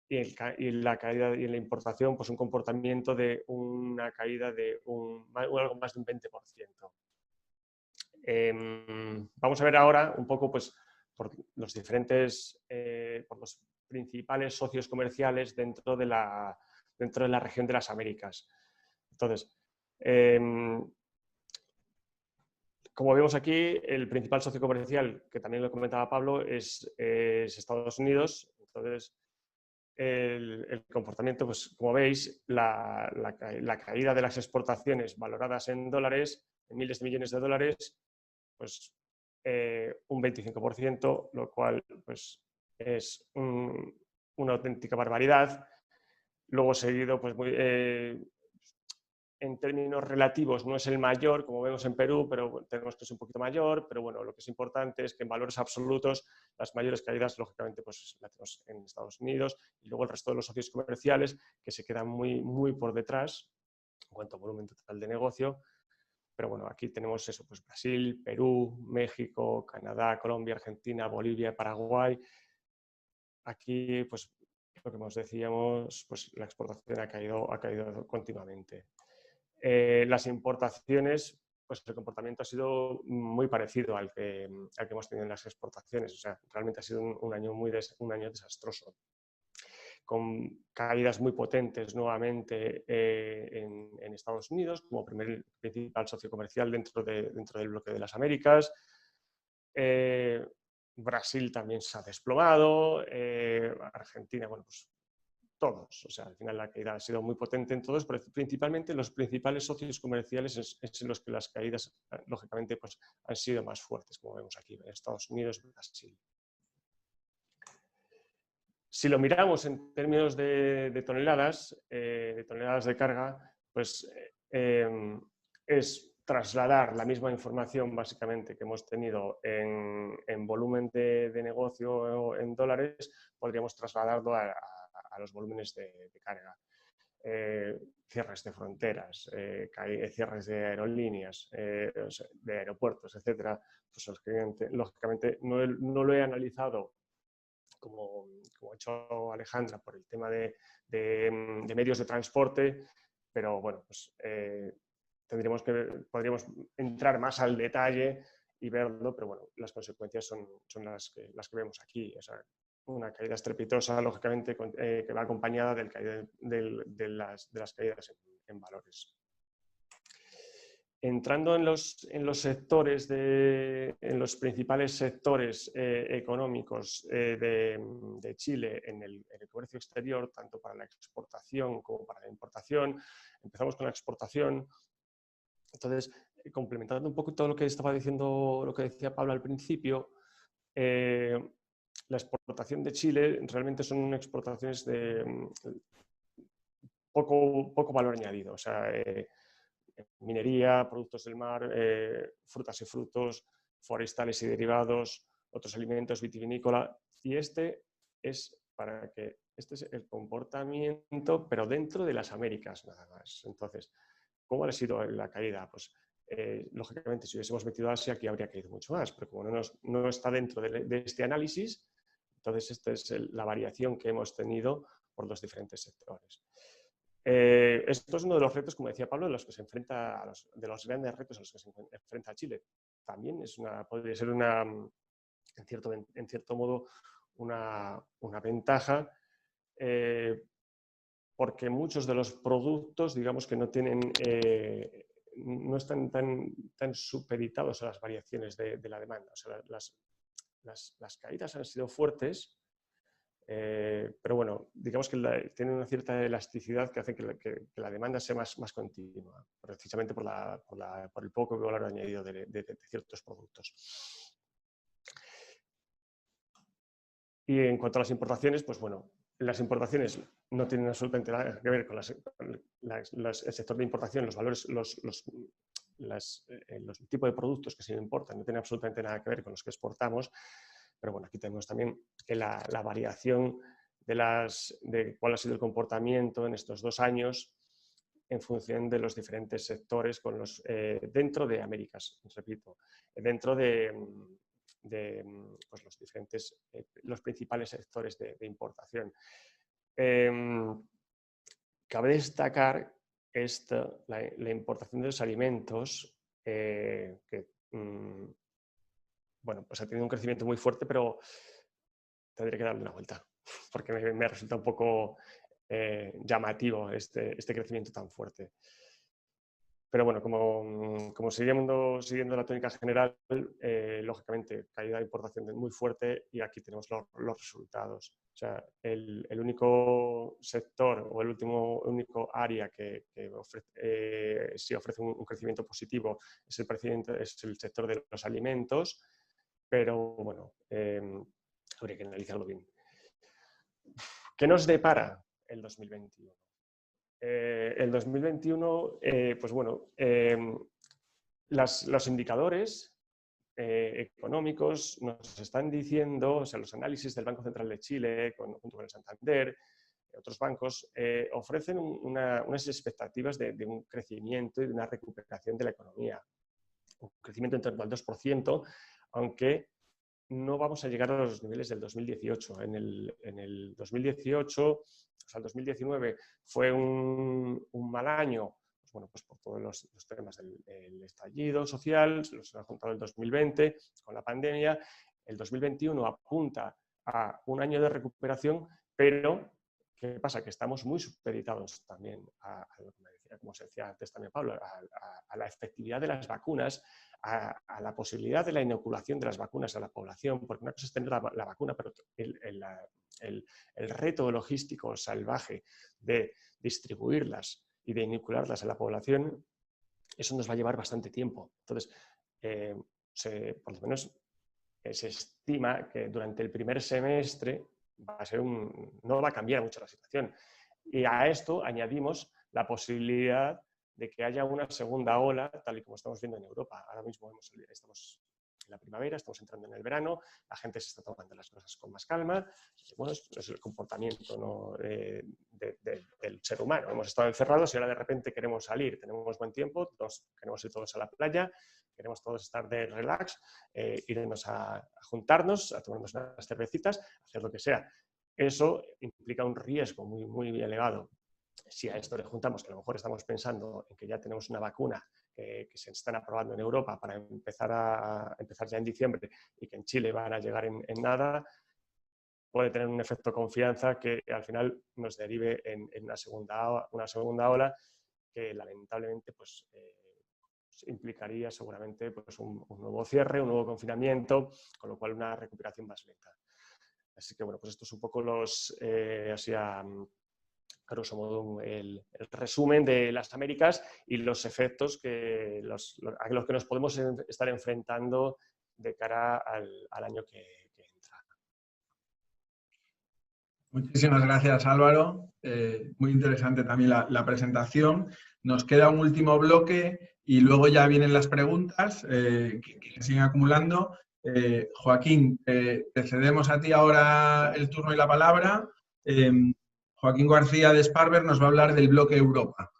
y la caída y la importación, pues un comportamiento de una caída de algo más de un 20%. Vamos a ver ahora un poco, pues, por los diferentes, por los principales socios comerciales dentro de la región de las Américas. Entonces, como vemos aquí, el principal socio comercial, que también lo comentaba Pablo, es Estados Unidos. Entonces, el comportamiento, pues como veis, la caída de las exportaciones valoradas en dólares, en miles de millones de dólares, pues un 25%, lo cual pues, es una auténtica barbaridad. Luego seguido, pues en términos relativos no es el mayor, como vemos en Perú, pero tenemos que es un poquito mayor, pero bueno, lo que es importante es que en valores absolutos las mayores caídas, lógicamente, pues las tenemos en Estados Unidos, y luego el resto de los socios comerciales que se quedan muy por detrás en cuanto a volumen total de negocio. Pero bueno, aquí tenemos eso, pues Brasil, Perú, México, Canadá, Colombia, Argentina, Bolivia, Paraguay. Aquí, pues lo que nos decíamos, pues la exportación ha caído continuamente. Las importaciones, pues el comportamiento ha sido muy parecido al que hemos tenido en las exportaciones. O sea, realmente ha sido un año desastroso, con caídas muy potentes nuevamente en Estados Unidos, como principal socio comercial dentro del bloque de las Américas. Brasil también se ha desplomado, Argentina, bueno, pues todos. O sea, al final la caída ha sido muy potente en todos, pero principalmente los principales socios comerciales es en los que las caídas, lógicamente, pues, han sido más fuertes, como vemos aquí, en Estados Unidos y Brasil. Si lo miramos en términos de toneladas de carga, pues es trasladar la misma información básicamente que hemos tenido en volumen de negocio en dólares, podríamos trasladarlo a los volúmenes de carga. Cierres de fronteras, cierres de aerolíneas, de aeropuertos, etcétera, pues lógicamente no lo he analizado como ha hecho Alejandra por el tema de medios de transporte, pero bueno, pues podríamos entrar más al detalle y verlo, pero bueno, las consecuencias son las que vemos aquí. O sea, una caída estrepitosa, lógicamente, que va acompañada de las caídas en valores. Entrando en los sectores, en los principales sectores económicos de Chile en el comercio exterior, tanto para la exportación como para la importación, empezamos con la exportación. Entonces, complementando un poco todo lo que estaba diciendo, lo que decía Pablo al principio, la exportación de Chile realmente son exportaciones de poco valor añadido. O sea, minería, productos del mar, frutas y frutos, forestales y derivados, otros alimentos, vitivinícola. Y este es el comportamiento, pero dentro de las Américas nada más. Entonces, ¿cómo ha sido la caída? Pues, lógicamente, si hubiésemos metido a Asia, aquí habría caído mucho más, pero como no está dentro de este análisis, entonces esta es la variación que hemos tenido por los diferentes sectores. Esto es uno de los retos, como decía Pablo, de los que se enfrenta, de los grandes retos a los que se enfrenta Chile. También podría ser en cierto modo una ventaja, porque muchos de los productos, digamos que no están tan supeditados a las variaciones de la demanda. O sea, las caídas han sido fuertes, pero bueno, digamos que tienen una cierta elasticidad que hace que la demanda sea más continua, precisamente por el poco valor añadido de ciertos productos. Y en cuanto a las importaciones, pues bueno, las importaciones no tienen absolutamente nada que ver con el sector de importación, los valores, los tipos de productos que se importan no tienen absolutamente nada que ver con los que exportamos, pero bueno, aquí tenemos también la variación de cuál ha sido el comportamiento en estos 2 años en función de los diferentes sectores dentro de Américas, repito, dentro de pues los principales sectores de importación. Cabe destacar la importación de los alimentos, que bueno, pues ha tenido un crecimiento muy fuerte, pero tendré que darle una vuelta, porque me resulta un poco llamativo este crecimiento tan fuerte. Pero bueno, como siguiendo la tónica general, lógicamente caída de importación muy fuerte, y aquí tenemos los resultados. O sea, el único sector o el único área que sí ofrece un crecimiento positivo es el sector de los alimentos, pero bueno, habría que analizarlo bien. ¿Qué nos depara el 2021? El 2021, pues bueno, los indicadores económicos nos están diciendo, o sea, los análisis del Banco Central de Chile, junto con el Santander, otros bancos, ofrecen unas expectativas de un crecimiento y de una recuperación de la economía. Un crecimiento en torno al 2%, aunque no vamos a llegar a los niveles del 2018. En el 2018, o sea, el 2019 fue un mal año, pues bueno, pues por todos los temas del estallido social, se los ha juntado el 2020 con la pandemia. El 2021 apunta a un año de recuperación, pero ¿qué pasa? Que estamos muy supeditados también a lo que me decía, como se decía antes también Pablo, a la efectividad de las vacunas, a la posibilidad de la inoculación de las vacunas a la población, porque una cosa es tener la vacuna, pero el reto logístico salvaje de distribuirlas y de inocularlas a la población, eso nos va a llevar bastante tiempo. Entonces, por lo menos se estima que durante el primer semestre no va a cambiar mucho la situación. Y a esto añadimos la posibilidad de que haya una segunda ola, tal y como estamos viendo en Europa. Ahora mismo estamos en la primavera, estamos entrando en el verano, la gente se está tomando las cosas con más calma. Bueno, es el comportamiento, ¿no?, del ser humano. Hemos estado encerrados y ahora de repente queremos salir, tenemos buen tiempo, queremos ir todos a la playa, queremos todos estar de relax, irnos a juntarnos, a tomarnos unas cervecitas, hacer lo que sea. Eso implica un riesgo muy, muy elevado. Si a esto le juntamos que a lo mejor estamos pensando en que ya tenemos una vacuna que se están aprobando en Europa para empezar ya en diciembre, y que en Chile van a llegar en nada, puede tener un efecto confianza que al final nos derive en una segunda ola que lamentablemente pues, implicaría seguramente pues, un nuevo cierre, un nuevo confinamiento, con lo cual una recuperación más lenta. Así que bueno, pues esto es un poco así a grosso modo el resumen de las Américas y los efectos a los que nos podemos estar enfrentando de cara al año que entra. Muchísimas gracias, Álvaro. Muy interesante también la presentación. Nos queda un último bloque y luego ya vienen las preguntas que siguen acumulando. Joaquín, te cedemos a ti ahora el turno y la palabra. Joaquín García de Sparber nos va a hablar del bloque Europa.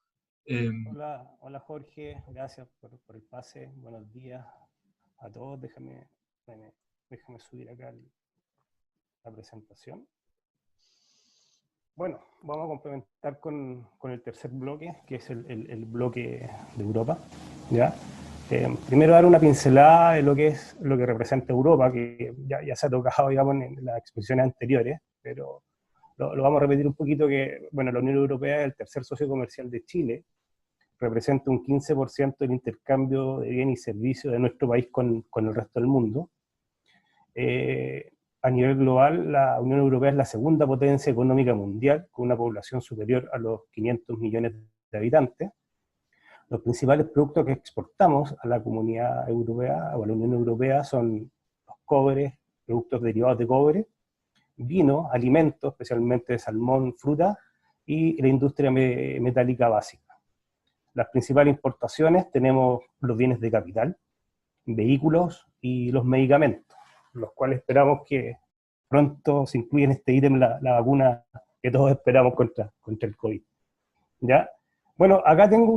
Hola Jorge, gracias por el pase. Buenos días a todos. Déjame subir acá la presentación. Bueno, vamos a complementar con el tercer bloque, que es el bloque de Europa, ¿ya? Primero dar una pincelada de lo que representa Europa, que ya se ha tocado, digamos, en las exposiciones anteriores, pero lo vamos a repetir un poquito, que bueno, la Unión Europea es el tercer socio comercial de Chile, representa un 15% del intercambio de bienes y servicios de nuestro país con el resto del mundo. A nivel global, la Unión Europea es la segunda potencia económica mundial, con una población superior a los 500 millones de habitantes. Los principales productos que exportamos a la comunidad europea o a la Unión Europea son los cobres, productos derivados de cobre, vino, alimentos, especialmente salmón, fruta, y la industria metálica básica. Las principales importaciones tenemos los bienes de capital, vehículos y los medicamentos. los cuales esperamos que pronto se incluya en este ítem la vacuna que todos esperamos contra el COVID. ¿Ya? Bueno, acá tengo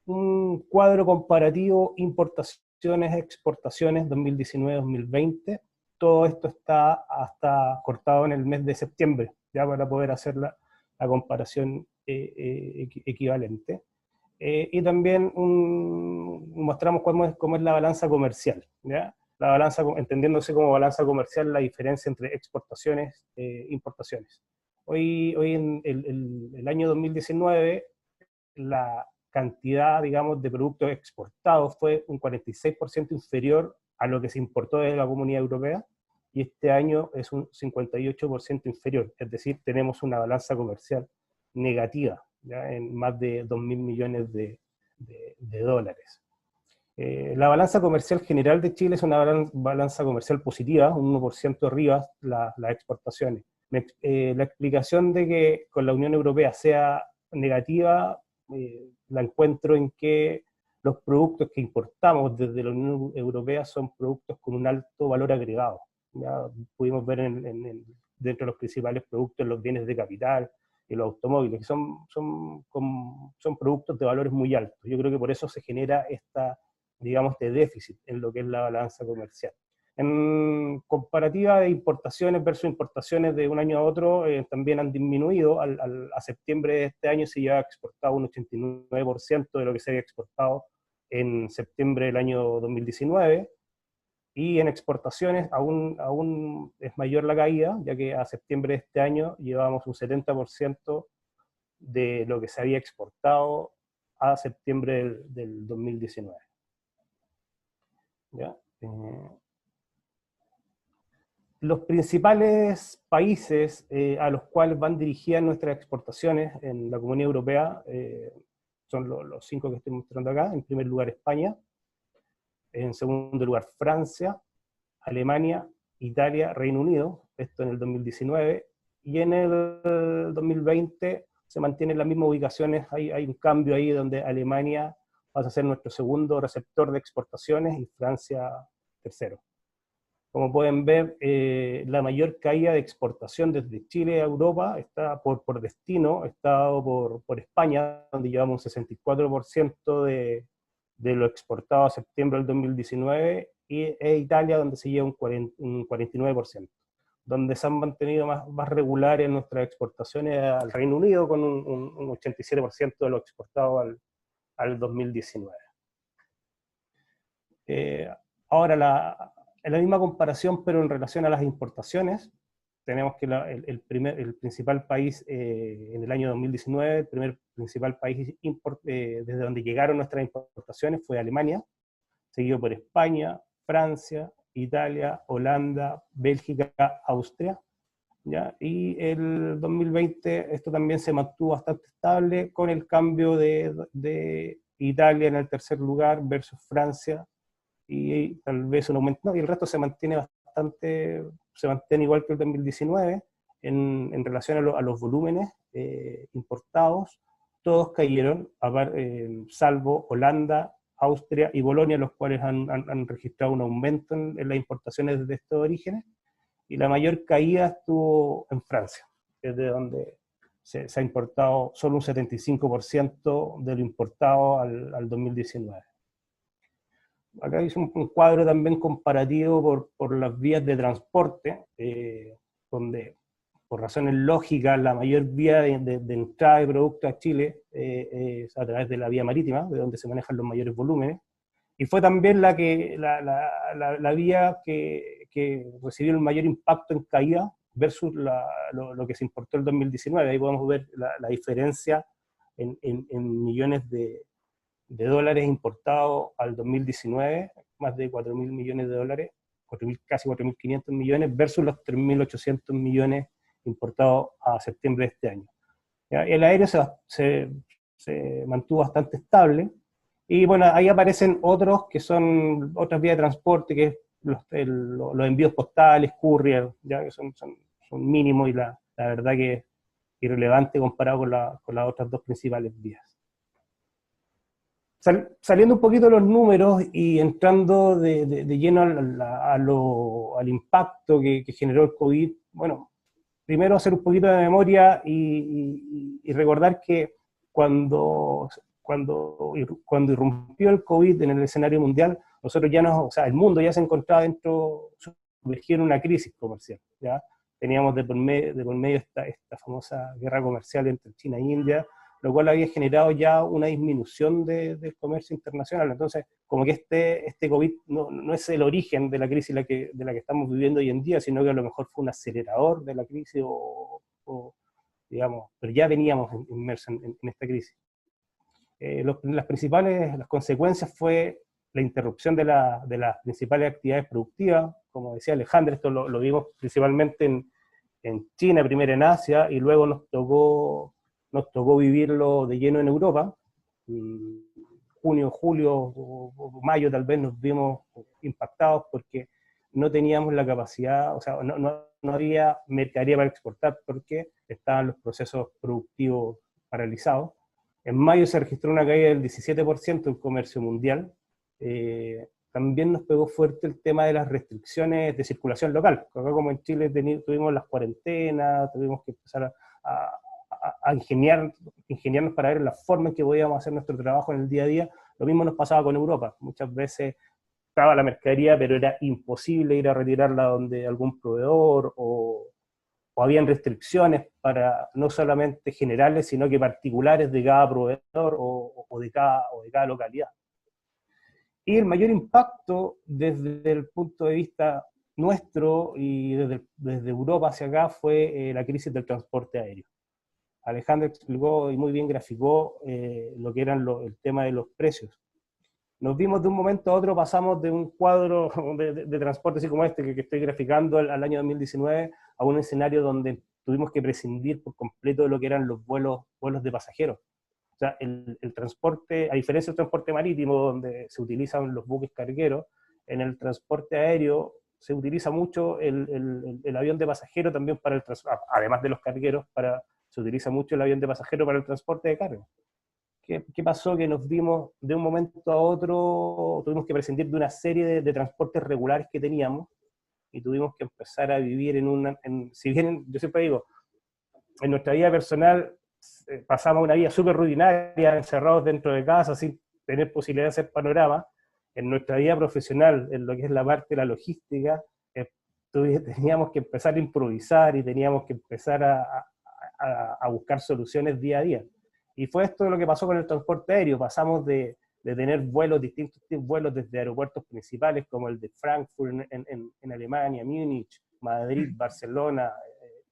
un cuadro comparativo, importaciones, exportaciones, 2019-2020. Todo esto está hasta cortado en el mes de septiembre, ya para poder hacer la comparación equivalente. Y también mostramos cómo es la balanza comercial, ¿ya? La balanza, entendiéndose como balanza comercial la diferencia entre exportaciones e importaciones. Hoy en el año 2019, la cantidad, digamos, de productos exportados fue un 46% inferior a lo que se importó de la Comunidad Europea, y este año es un 58% inferior, es decir, tenemos una balanza comercial negativa, ¿ya? En más de 2.000 millones de dólares. La balanza comercial general de Chile es una balanza comercial positiva, un 1% arriba las exportaciones. La explicación de que con la Unión Europea sea negativa la encuentro en que los productos que importamos desde la Unión Europea son productos con un alto valor agregado. Ya pudimos ver dentro de los principales productos los bienes de capital y los automóviles, que son productos de valores muy altos. Yo creo que por eso se genera este déficit en lo que es la balanza comercial. En comparativa de importaciones versus importaciones de un año a otro, también han disminuido. A septiembre de este año se lleva exportado un 89% de lo que se había exportado en septiembre del año 2019, y en exportaciones aún es mayor la caída, ya que a septiembre de este año llevamos un 70% de lo que se había exportado a septiembre del 2019. ¿Ya? Los principales países a los cuales van dirigidas nuestras exportaciones en la Comunidad Europea son los 5 que estoy mostrando acá. En primer lugar, España. En segundo lugar, Francia, Alemania, Italia, Reino Unido, esto en el 2019, y en el 2020 se mantienen las mismas ubicaciones. Hay un cambio ahí donde Alemania pasa a ser nuestro segundo receptor de exportaciones y Francia tercero. Como pueden ver, la mayor caída de exportación desde Chile a Europa está por destino, está dado por España, donde llevamos un 64% de lo exportado a septiembre del 2019, e Italia, donde se lleva un 49%, donde se han mantenido más regulares nuestras exportaciones al Reino Unido, con un 87% de lo exportado al 2019. Ahora, en la misma comparación, pero en relación a las importaciones, tenemos que el principal país en el año 2019, el primer principal país desde donde llegaron nuestras importaciones fue Alemania, seguido por España, Francia, Italia, Holanda, Bélgica, Austria, ¿ya? Y el 2020 esto también se mantuvo bastante estable, con el cambio de Italia en el tercer lugar versus Francia, y tal vez un aumento, y el resto se mantiene igual que el 2019, en relación a los volúmenes importados. Todos cayeron, salvo Holanda, Austria y Polonia, los cuales han registrado un aumento en las importaciones de estos orígenes, y la mayor caída estuvo en Francia, desde donde se ha importado solo un 75% de lo importado al 2019. Acá hice un cuadro también comparativo por las vías de transporte, donde por razones lógicas la mayor vía de entrada de productos a Chile es a través de la vía marítima, de donde se manejan los mayores volúmenes, y fue también la vía que recibió el mayor impacto en caída versus lo que se importó el 2019. Ahí podemos ver la diferencia en millones de dólares importados al 2019, más de 4.000 millones de dólares, casi 4.500 millones, versus los 3.800 millones importados a septiembre de este año. ¿Ya? El aéreo se mantuvo bastante estable, y bueno, ahí aparecen otros que son otras vías de transporte, que es los envíos postales, courier, ya que son mínimos, y la verdad que es irrelevante comparado con las otras dos principales vías. Saliendo un poquito de los números y entrando de lleno al impacto que generó el COVID, bueno, primero hacer un poquito de memoria y recordar que cuando irrumpió el COVID en el escenario mundial, nosotros ya el mundo ya se encontraba sumergido en una crisis comercial, ¿ya? Teníamos de por medio esta famosa guerra comercial entre China e India, lo cual había generado ya una disminución del comercio internacional. Entonces, como que este COVID no es el origen de la crisis de la que estamos viviendo hoy en día, sino que a lo mejor fue un acelerador de la crisis, digamos, pero ya veníamos inmersos en esta crisis. Las consecuencias fue la interrupción de las principales actividades productivas, como decía Alejandro, esto lo vimos principalmente en China, primero en Asia, y luego nos tocó vivirlo de lleno en Europa. Junio, julio o mayo tal vez nos vimos impactados porque no teníamos la capacidad, o sea, no había mercadería para exportar porque estaban los procesos productivos paralizados. En mayo se registró una caída del 17% en comercio mundial. También nos pegó fuerte el tema de las restricciones de circulación local. Acá como en Chile tuvimos las cuarentenas, tuvimos que empezar a ingeniarnos para ver la forma en que podíamos hacer nuestro trabajo en el día a día. Lo mismo nos pasaba con Europa. Muchas veces estaba la mercadería, pero era imposible ir a retirarla donde algún proveedor, o habían restricciones para no solamente generales, sino que particulares de cada proveedor o de cada localidad. Y el mayor impacto desde el punto de vista nuestro y desde Europa hacia acá fue la crisis del transporte aéreo. Alejandro explicó y muy bien graficó lo que eran el tema de los precios. Nos vimos de un momento a otro, pasamos de un cuadro de transporte así como este que estoy graficando al año 2019 a un escenario donde tuvimos que prescindir por completo de lo que eran los vuelos de pasajeros. O sea, el transporte, a diferencia del transporte marítimo donde se utilizan los buques cargueros, en el transporte aéreo se utiliza mucho el avión de pasajero también para además de los cargueros, se utiliza mucho el avión de pasajero para el transporte de carga. ¿Qué pasó? Que nos vimos de un momento a otro, tuvimos que prescindir de una serie de transportes regulares que teníamos y tuvimos que empezar a vivir si bien yo siempre digo, en nuestra vida personal pasamos una vida súper rutinaria, encerrados dentro de casa, sin tener posibilidad de hacer panorama. En nuestra vida profesional, en lo que es la parte de la logística, teníamos que empezar a improvisar y teníamos que empezar a buscar soluciones día a día. Y fue esto lo que pasó con el transporte aéreo. Pasamos de tener distintos vuelos desde aeropuertos principales como el de Frankfurt en Alemania, Múnich, Madrid, Barcelona,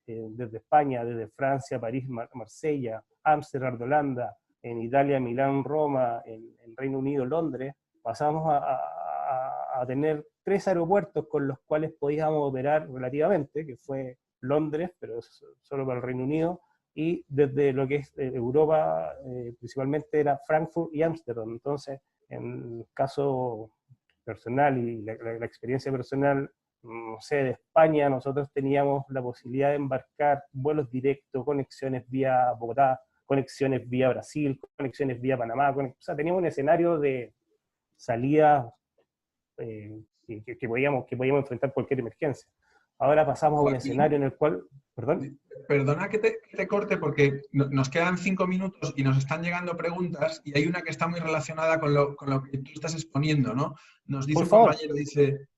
desde España, desde Francia, París, Marsella, Ámsterdam, Holanda, en Italia, Milán, Roma, en Reino Unido, Londres. Pasamos a tener 3 aeropuertos con los cuales podíamos operar relativamente, que fue Londres, pero solo para el Reino Unido, y desde lo que es Europa, principalmente era Frankfurt y Ámsterdam. Entonces, en el caso personal y la experiencia personal, no sé, de España, nosotros teníamos la posibilidad de embarcar vuelos directos, conexiones vía Bogotá, conexiones vía Brasil, conexiones vía Panamá, o sea, teníamos un escenario de salida que podíamos enfrentar cualquier emergencia. Ahora pasamos a un escenario en el cual... ¿Perdón? Perdona que te corte porque nos quedan 5 minutos y nos están llegando preguntas y hay una que está muy relacionada con lo que tú estás exponiendo, ¿no? Nos dice un compañero, dice,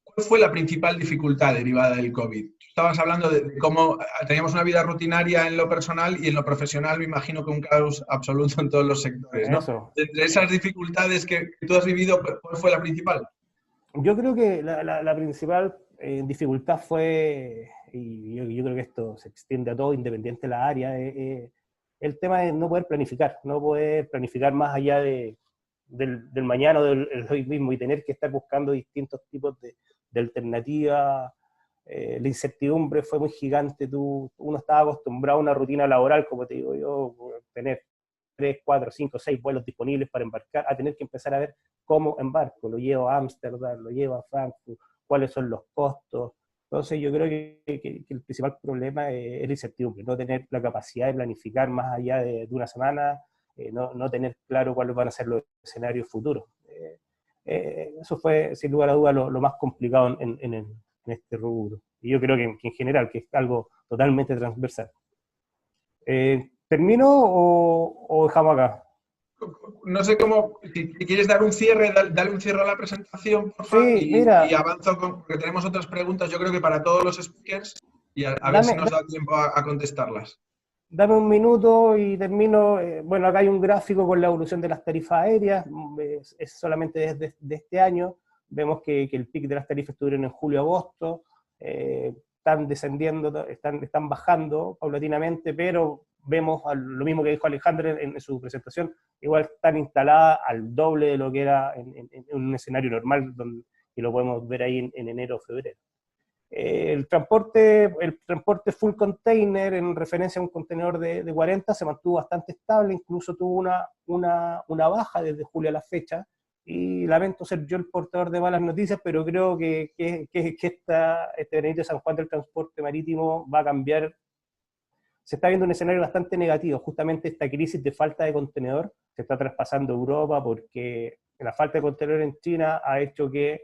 ¿cuál fue la principal dificultad derivada del COVID? Tú estabas hablando de cómo teníamos una vida rutinaria en lo personal y en lo profesional me imagino que un caos absoluto en todos los sectores, ¿no? Eso. Entre esas dificultades que tú has vivido, ¿cuál fue la principal? Yo creo que la principal dificultad fue, y yo creo que esto se extiende a todo, independiente de la área, el tema de no poder planificar más allá del mañana o del hoy mismo y tener que estar buscando distintos tipos de alternativas. La incertidumbre fue muy gigante, uno estaba acostumbrado a una rutina laboral, como te digo yo, tener 3, 4, 5, 6 vuelos disponibles para embarcar, a tener que empezar a ver cómo embarco, lo llevo a Ámsterdam, lo llevo a Frankfurt, cuáles son los costos. Entonces yo creo que el principal problema es la incertidumbre, no tener la capacidad de planificar más allá de una semana, no tener claro cuáles van a ser los escenarios futuros. Eso fue, sin lugar a dudas, lo más complicado en este rubro. Y yo creo que en general, que es algo totalmente transversal. ¿Termino o dejamos acá? No sé cómo, si quieres dar un cierre, dale un cierre a la presentación, por favor, Sí, mira, y avanzo, porque tenemos otras preguntas, yo creo que para todos los speakers, y a ver si nos da tiempo a contestarlas. Dame un minuto y termino. Bueno, acá hay un gráfico con la evolución de las tarifas aéreas, es solamente desde este año. Vemos que el pic de las tarifas estuvieron en julio-agosto, están descendiendo, están bajando paulatinamente, pero vemos lo mismo que dijo Alejandro en su presentación, igual están instaladas al doble de lo que era en un escenario normal, y lo podemos ver ahí en enero o febrero. El transporte full container, en referencia a un contenedor de 40, se mantuvo bastante estable, incluso tuvo una baja desde julio a la fecha, y lamento ser yo el portador de malas noticias, pero creo que este Benito de San Juan del transporte marítimo va a cambiar. Se está viendo un escenario bastante negativo, justamente esta crisis de falta de contenedor se está traspasando a Europa, porque la falta de contenedor en China ha hecho que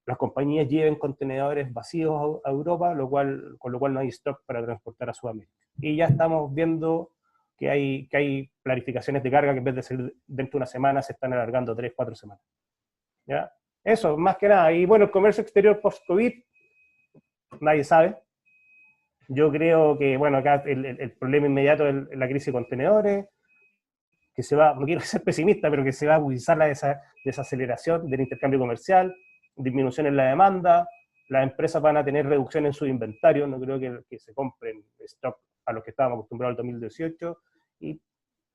las compañías lleven contenedores vacíos a Europa, con lo cual no hay stock para transportar a Sudamérica. Y ya estamos viendo que hay clarificaciones de carga que en vez de ser dentro de una semana se están alargando 3-4 semanas. ¿Ya? Eso, más que nada. Y bueno, el comercio exterior post-COVID, nadie sabe. Yo creo que, bueno, acá el problema inmediato es la crisis de contenedores, que no quiero ser pesimista, pero que se va a agudizar la desaceleración del intercambio comercial, disminución en la demanda, las empresas van a tener reducción en su inventario, no creo que se compren stock a los que estábamos acostumbrados en 2018, y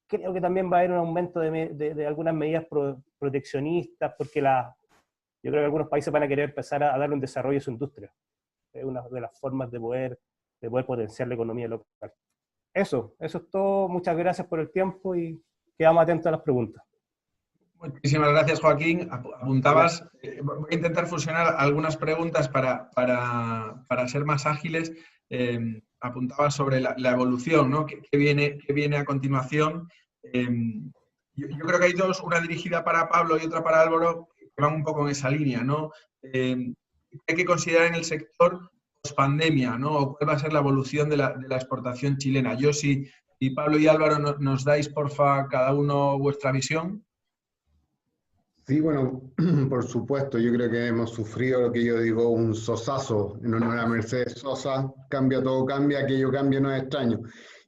creo que también va a haber un aumento de algunas medidas proteccionistas, porque yo creo que algunos países van a querer empezar a darle un desarrollo a su industria. Es una de las formas de poder potenciar la economía local. Eso es todo. Muchas gracias por el tiempo y quedamos atentos a las preguntas. Muchísimas gracias, Joaquín. Apuntabas, voy a intentar fusionar algunas preguntas para ser más ágiles. Apuntabas sobre la evolución, ¿no? ¿Qué viene a continuación? Yo creo que hay dos, una dirigida para Pablo y otra para Álvaro, que van un poco en esa línea, ¿no? Hay que considerar en el sector post-pandemia, ¿no? O cuál va a ser la evolución de la exportación chilena. Yo, si Pablo y Álvaro nos dais, porfa, cada uno vuestra visión. Sí, bueno, por supuesto, yo creo que hemos sufrido lo que yo digo, un sosazo en honor a Mercedes Sosa, cambia todo, cambia, aquello cambia, no es extraño.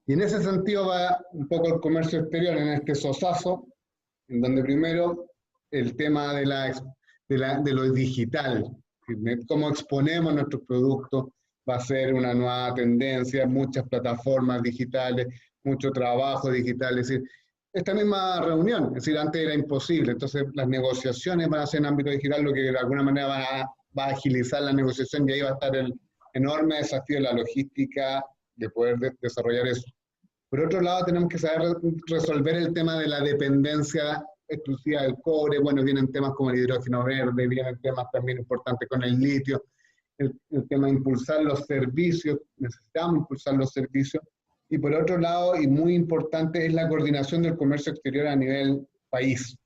Y en ese sentido va un poco el comercio exterior en este sosazo, en donde primero el tema de lo digital, cómo exponemos nuestros productos, va a ser una nueva tendencia, muchas plataformas digitales, mucho trabajo digital, es decir, esta misma reunión, es decir, antes era imposible, entonces las negociaciones van a ser en ámbito digital, lo que de alguna manera va a agilizar la negociación, y ahí va a estar el enorme desafío de la logística de poder desarrollar eso. Por otro lado, tenemos que saber resolver el tema de la dependencia exclusiva del cobre. Bueno, vienen temas como el hidrógeno verde, vienen temas también importantes con el litio, el tema de impulsar los servicios, necesitamos impulsar los servicios. Y por otro lado, y muy importante, es la coordinación del comercio exterior a nivel país.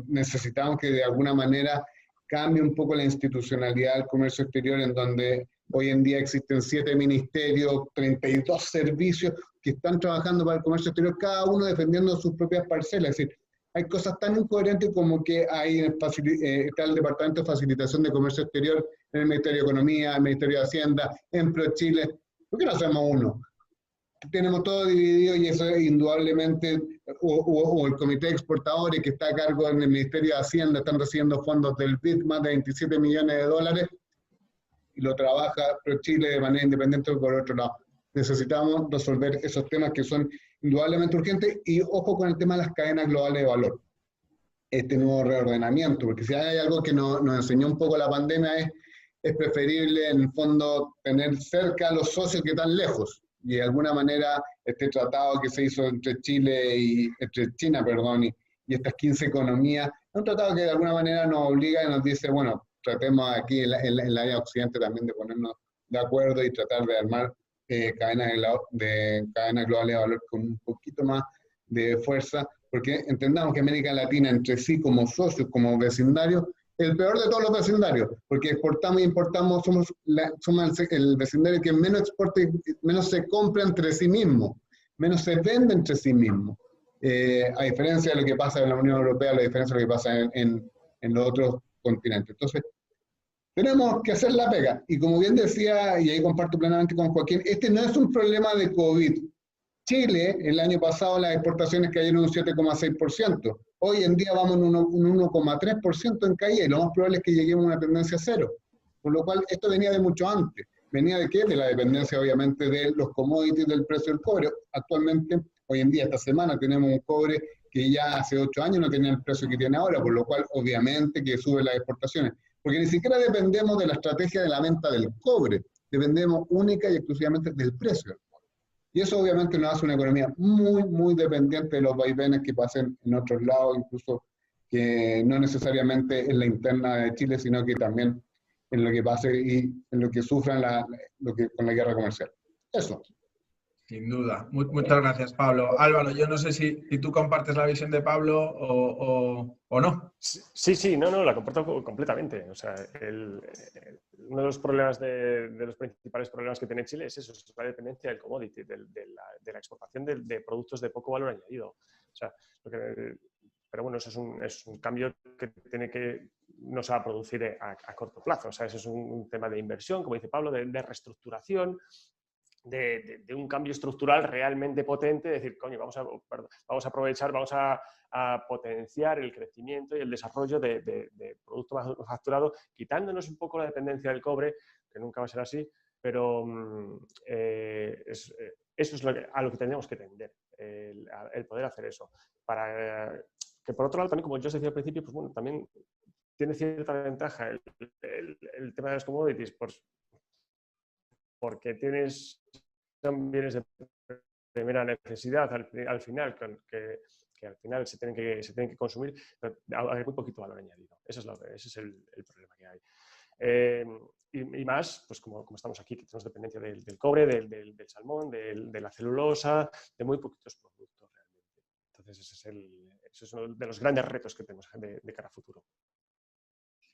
Necesitamos que de alguna manera cambie un poco la institucionalidad del comercio exterior, en donde hoy en día existen 7 ministerios, 32 servicios que están trabajando para el comercio exterior, cada uno defendiendo sus propias parcelas. Es decir, hay cosas tan incoherentes como que está el Departamento de Facilitación de Comercio Exterior en el Ministerio de Economía, el Ministerio de Hacienda, en ProChile. ¿Por qué no hacemos uno? Tenemos todo dividido, y eso es indudablemente, o el Comité de Exportadores que está a cargo en el Ministerio de Hacienda, están recibiendo fondos del BID, más de 27 millones de dólares, y lo trabaja ProChile de manera independiente por otro lado. Necesitamos resolver esos temas que son indudablemente urgentes, y ojo con el tema de las cadenas globales de valor. Este nuevo reordenamiento, porque si hay algo que nos enseñó un poco la pandemia es preferible en el fondo tener cerca a los socios que están lejos. Y de alguna manera este tratado que se hizo entre China y estas 15 economías, es un tratado que de alguna manera nos obliga y nos dice, bueno, tratemos aquí en la área occidente también de ponernos de acuerdo y tratar de armar cadenas globales de valor con un poquito más de fuerza, porque entendamos que América Latina entre sí como socios, como vecindarios, el peor de todos los vecindarios, porque exportamos e importamos, somos el vecindario que menos exporta y menos se compra entre sí mismo, menos se vende entre sí mismo. A diferencia de lo que pasa en la Unión Europea, a diferencia de lo que pasa en los otros continentes. Entonces, tenemos que hacer la pega. Y como bien decía, y ahí comparto plenamente con Joaquín, este no es un problema de COVID. Chile, el año pasado las exportaciones cayeron un 7,6%. Hoy en día vamos en un 1,3% en caída y lo más probable es que lleguemos a una tendencia cero. Por lo cual, esto venía de mucho antes. ¿Venía de qué? De la dependencia, obviamente, de los commodities del precio del cobre. Actualmente, hoy en día, esta semana, tenemos un cobre que ya hace 8 años no tenía el precio que tiene ahora, por lo cual, obviamente, que sube las exportaciones. Porque ni siquiera dependemos de la estrategia de la venta del cobre, dependemos única y exclusivamente del precio del cobre. Y eso obviamente nos hace una economía muy, muy dependiente de los vaivenes que pasen en otros lados, incluso que no necesariamente en la interna de Chile, sino que también en lo que pase y en lo que sufran con la guerra comercial. Eso. Sin duda. Muchas gracias, Pablo. Álvaro, yo no sé si tú compartes la visión de Pablo o no. Sí, no, la comparto completamente. O sea, uno de los problemas, de los principales problemas que tiene Chile es eso, es la dependencia del commodity, de la exportación de productos de poco valor añadido. O sea, pero bueno, eso es un cambio que no se va a producir a corto plazo. O sea, eso es un tema de inversión, como dice Pablo, de reestructuración, de un cambio estructural realmente potente, es decir, coño, vamos a aprovechar, vamos a potenciar el crecimiento y el desarrollo de producto manufacturado, quitándonos un poco la dependencia del cobre, que nunca va a ser así, pero eso es a lo que tenemos que tender, el poder hacer eso. Para que, por otro lado, también, como yo os decía al principio, pues bueno, también tiene cierta ventaja el tema de los commodities, pues, porque son bienes de primera necesidad al final, que al final se tienen que consumir, pero hay muy poquito valor añadido. Ese es el problema que hay. Y más, pues como estamos aquí, que tenemos dependencia del cobre, del salmón, de la celulosa, de muy poquitos productos realmente. Entonces ese es uno de los grandes retos que tenemos de cara a futuro.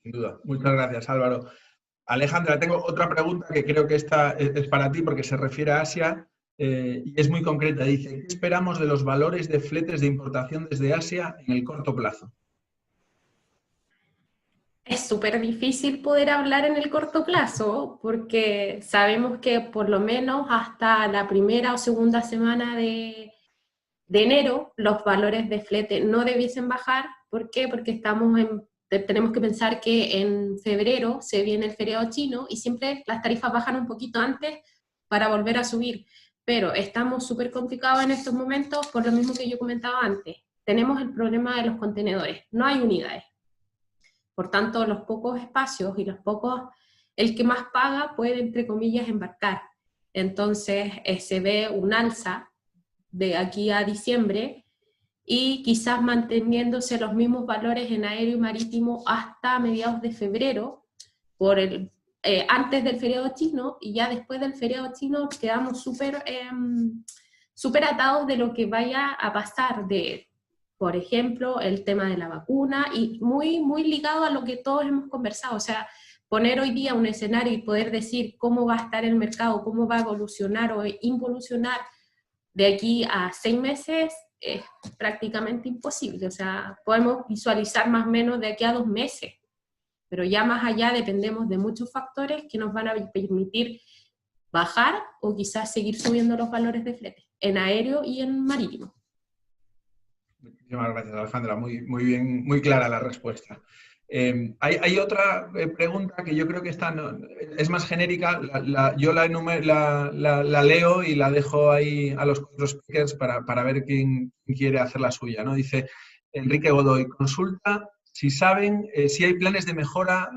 Sin duda. Muchas gracias, Álvaro. Alejandra, tengo otra pregunta que creo que esta es para ti porque se refiere a Asia y es muy concreta. Dice, ¿qué esperamos de los valores de fletes de importación desde Asia en el corto plazo? Es súper difícil poder hablar en el corto plazo porque sabemos que por lo menos hasta la primera o segunda semana de enero los valores de flete no debiesen bajar. ¿Por qué? Porque tenemos que pensar que en febrero se viene el feriado chino y siempre las tarifas bajan un poquito antes para volver a subir. Pero estamos súper complicados en estos momentos por lo mismo que yo comentaba antes. Tenemos el problema de los contenedores, no hay unidades. Por tanto, los pocos espacios y el que más paga puede, entre comillas, embarcar. Entonces, se ve un alza de aquí a diciembre y quizás manteniéndose los mismos valores en aéreo y marítimo hasta mediados de febrero, antes del feriado chino, y ya después del feriado chino quedamos súper atados de lo que vaya a pasar por ejemplo, el tema de la vacuna, y muy, muy ligado a lo que todos hemos conversado, o sea, poner hoy día un escenario y poder decir cómo va a estar el mercado, cómo va a evolucionar o involucionar de aquí a 6 meses, es prácticamente imposible. O sea, podemos visualizar más o menos de aquí a 2 meses, pero ya más allá dependemos de muchos factores que nos van a permitir bajar o quizás seguir subiendo los valores de flete, en aéreo y en marítimo. Muchísimas gracias, Alejandra. Muy, muy bien, muy clara la respuesta. Hay otra pregunta que yo creo que es más genérica. Yo la leo y la dejo ahí a los 4 speakers para ver quién quiere hacer la suya, ¿no? Dice Enrique Godoy, consulta si saben si hay planes de mejorar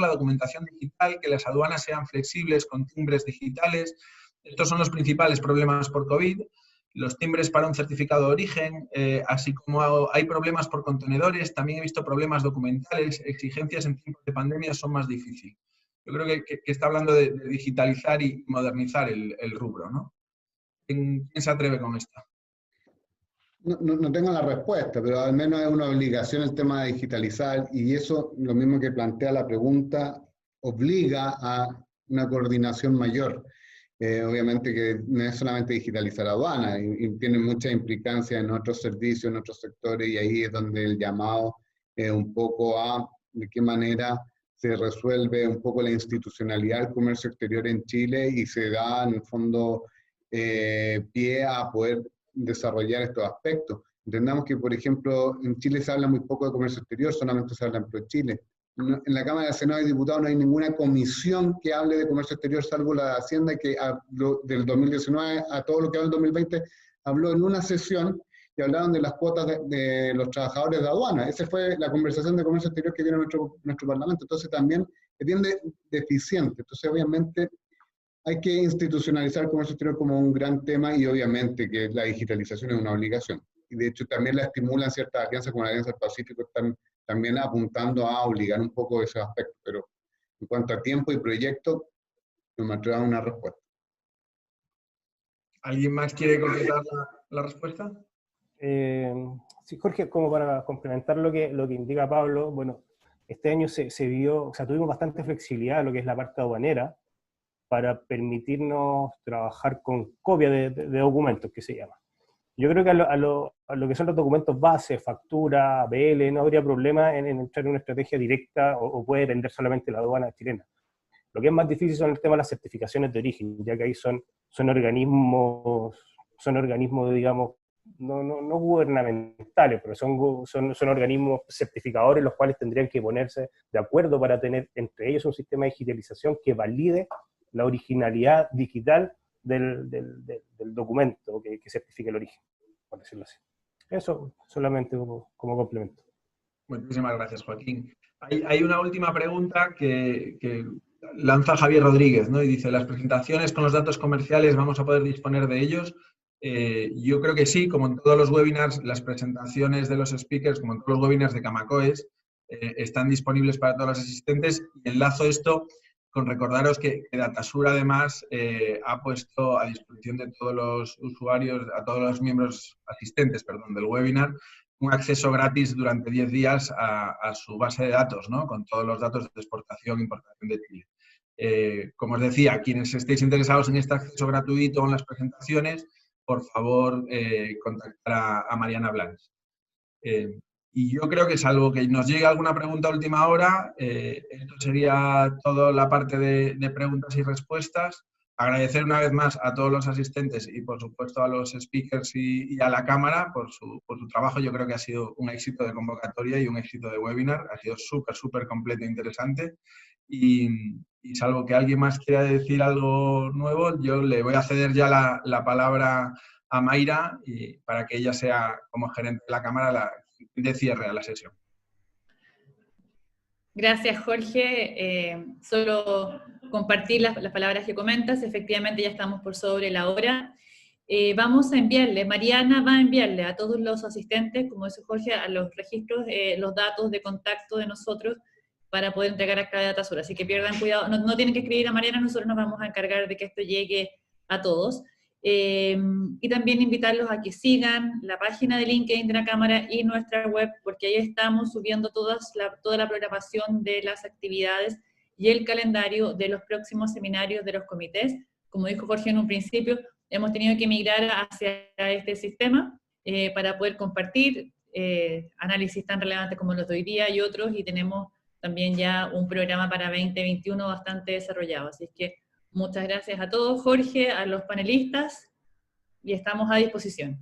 la documentación digital, que las aduanas sean flexibles con timbres digitales. Estos son los principales problemas por COVID. Los timbres para un certificado de origen, así como hay problemas por contenedores, también he visto problemas documentales, exigencias en tiempos de pandemia son más difíciles. Yo creo que está hablando de digitalizar y modernizar el rubro, ¿no? ¿Quién se atreve con esto? no tengo la respuesta, pero al menos es una obligación el tema de digitalizar, y eso, lo mismo que plantea la pregunta, obliga a una coordinación mayor. Obviamente que no es solamente digitalizar aduana, y tiene mucha implicancia en otros servicios, en otros sectores, y ahí es donde el llamado un poco a de qué manera se resuelve un poco la institucionalidad del comercio exterior en Chile y se da en el fondo pie a poder desarrollar estos aspectos. Entendamos que, por ejemplo, en Chile se habla muy poco de comercio exterior, solamente se habla en ProChile. En la Cámara de Senado y Diputados no hay ninguna comisión que hable de comercio exterior, salvo la de Hacienda, que habló del 2019 a todo lo que habló del 2020, habló en una sesión y hablaron de las cuotas de los trabajadores de aduana. Esa fue la conversación de comercio exterior que tiene nuestro Parlamento. Entonces también es bien deficiente. Entonces obviamente hay que institucionalizar el comercio exterior como un gran tema, y obviamente que la digitalización es una obligación. Y de hecho también la estimulan ciertas alianzas como la Alianza del Pacífico, están también apuntando a obligar un poco ese aspecto. Pero en cuanto a tiempo y proyecto, no me atrevo a una respuesta. ¿Alguien más quiere completar la respuesta? Sí, Jorge, como para complementar lo que indica Pablo, bueno, este año se vio, o sea, tuvimos bastante flexibilidad en lo que es la parte aduanera para permitirnos trabajar con copia de documentos, que se llama. Yo creo que a lo que son los documentos base, factura, APL, no habría problema en entrar en una estrategia directa o puede depender solamente de la aduana chilena. Lo que es más difícil son el tema de las certificaciones de origen, ya que ahí son organismos, digamos, no gubernamentales, pero son organismos certificadores, los cuales tendrían que ponerse de acuerdo para tener entre ellos un sistema de digitalización que valide la originalidad digital del documento que certifique el origen, por decirlo así. Eso solamente como complemento. Muchísimas gracias, Joaquín. Hay una última pregunta que lanza Javier Rodríguez, ¿no? Y dice, ¿las presentaciones con los datos comerciales vamos a poder disponer de ellos? Yo creo que sí, como en todos los webinars, las presentaciones de los speakers, como en todos los webinars de Camacoes, están disponibles para todos los asistentes. Y enlazo esto con recordaros que Datasur además ha puesto a disposición de todos los usuarios, a todos los miembros asistentes, perdón, del webinar, un acceso gratis durante 10 días a su base de datos, ¿no? Con todos los datos de exportación e importación de Chile. Como os decía, quienes estéis interesados en este acceso gratuito en las presentaciones, por favor, contactar a Mariana Blancs. Y yo creo que, salvo que nos llegue alguna pregunta a última hora, esto sería toda la parte de preguntas y respuestas. Agradecer una vez más a todos los asistentes y, por supuesto, a los speakers y a la Cámara por su trabajo. Yo creo que ha sido un éxito de convocatoria y un éxito de webinar. Ha sido súper completo e interesante. Y salvo que alguien más quiera decir algo nuevo, yo le voy a ceder ya la palabra a Mayra para que ella sea, como gerente de la Cámara, de cierre a la sesión. Gracias, Jorge. Solo compartir las palabras que comentas. Efectivamente, ya estamos por sobre la hora. Vamos a enviarle, Mariana va a enviarle a todos los asistentes, como dice Jorge, a los registros, los datos de contacto de nosotros para poder entregar acá de Datasur. Así que pierdan cuidado, no tienen que escribir a Mariana, nosotros nos vamos a encargar de que esto llegue a todos. Y también invitarlos a que sigan la página de LinkedIn de la Cámara y nuestra web, porque ahí estamos subiendo toda la programación de las actividades y el calendario de los próximos seminarios de los comités. Como dijo Jorge en un principio, hemos tenido que migrar hacia este sistema para poder compartir análisis tan relevantes como los de hoy día y otros, y tenemos también ya un programa para 2021 bastante desarrollado. Así que muchas gracias a todos, Jorge, a los panelistas, y estamos a disposición.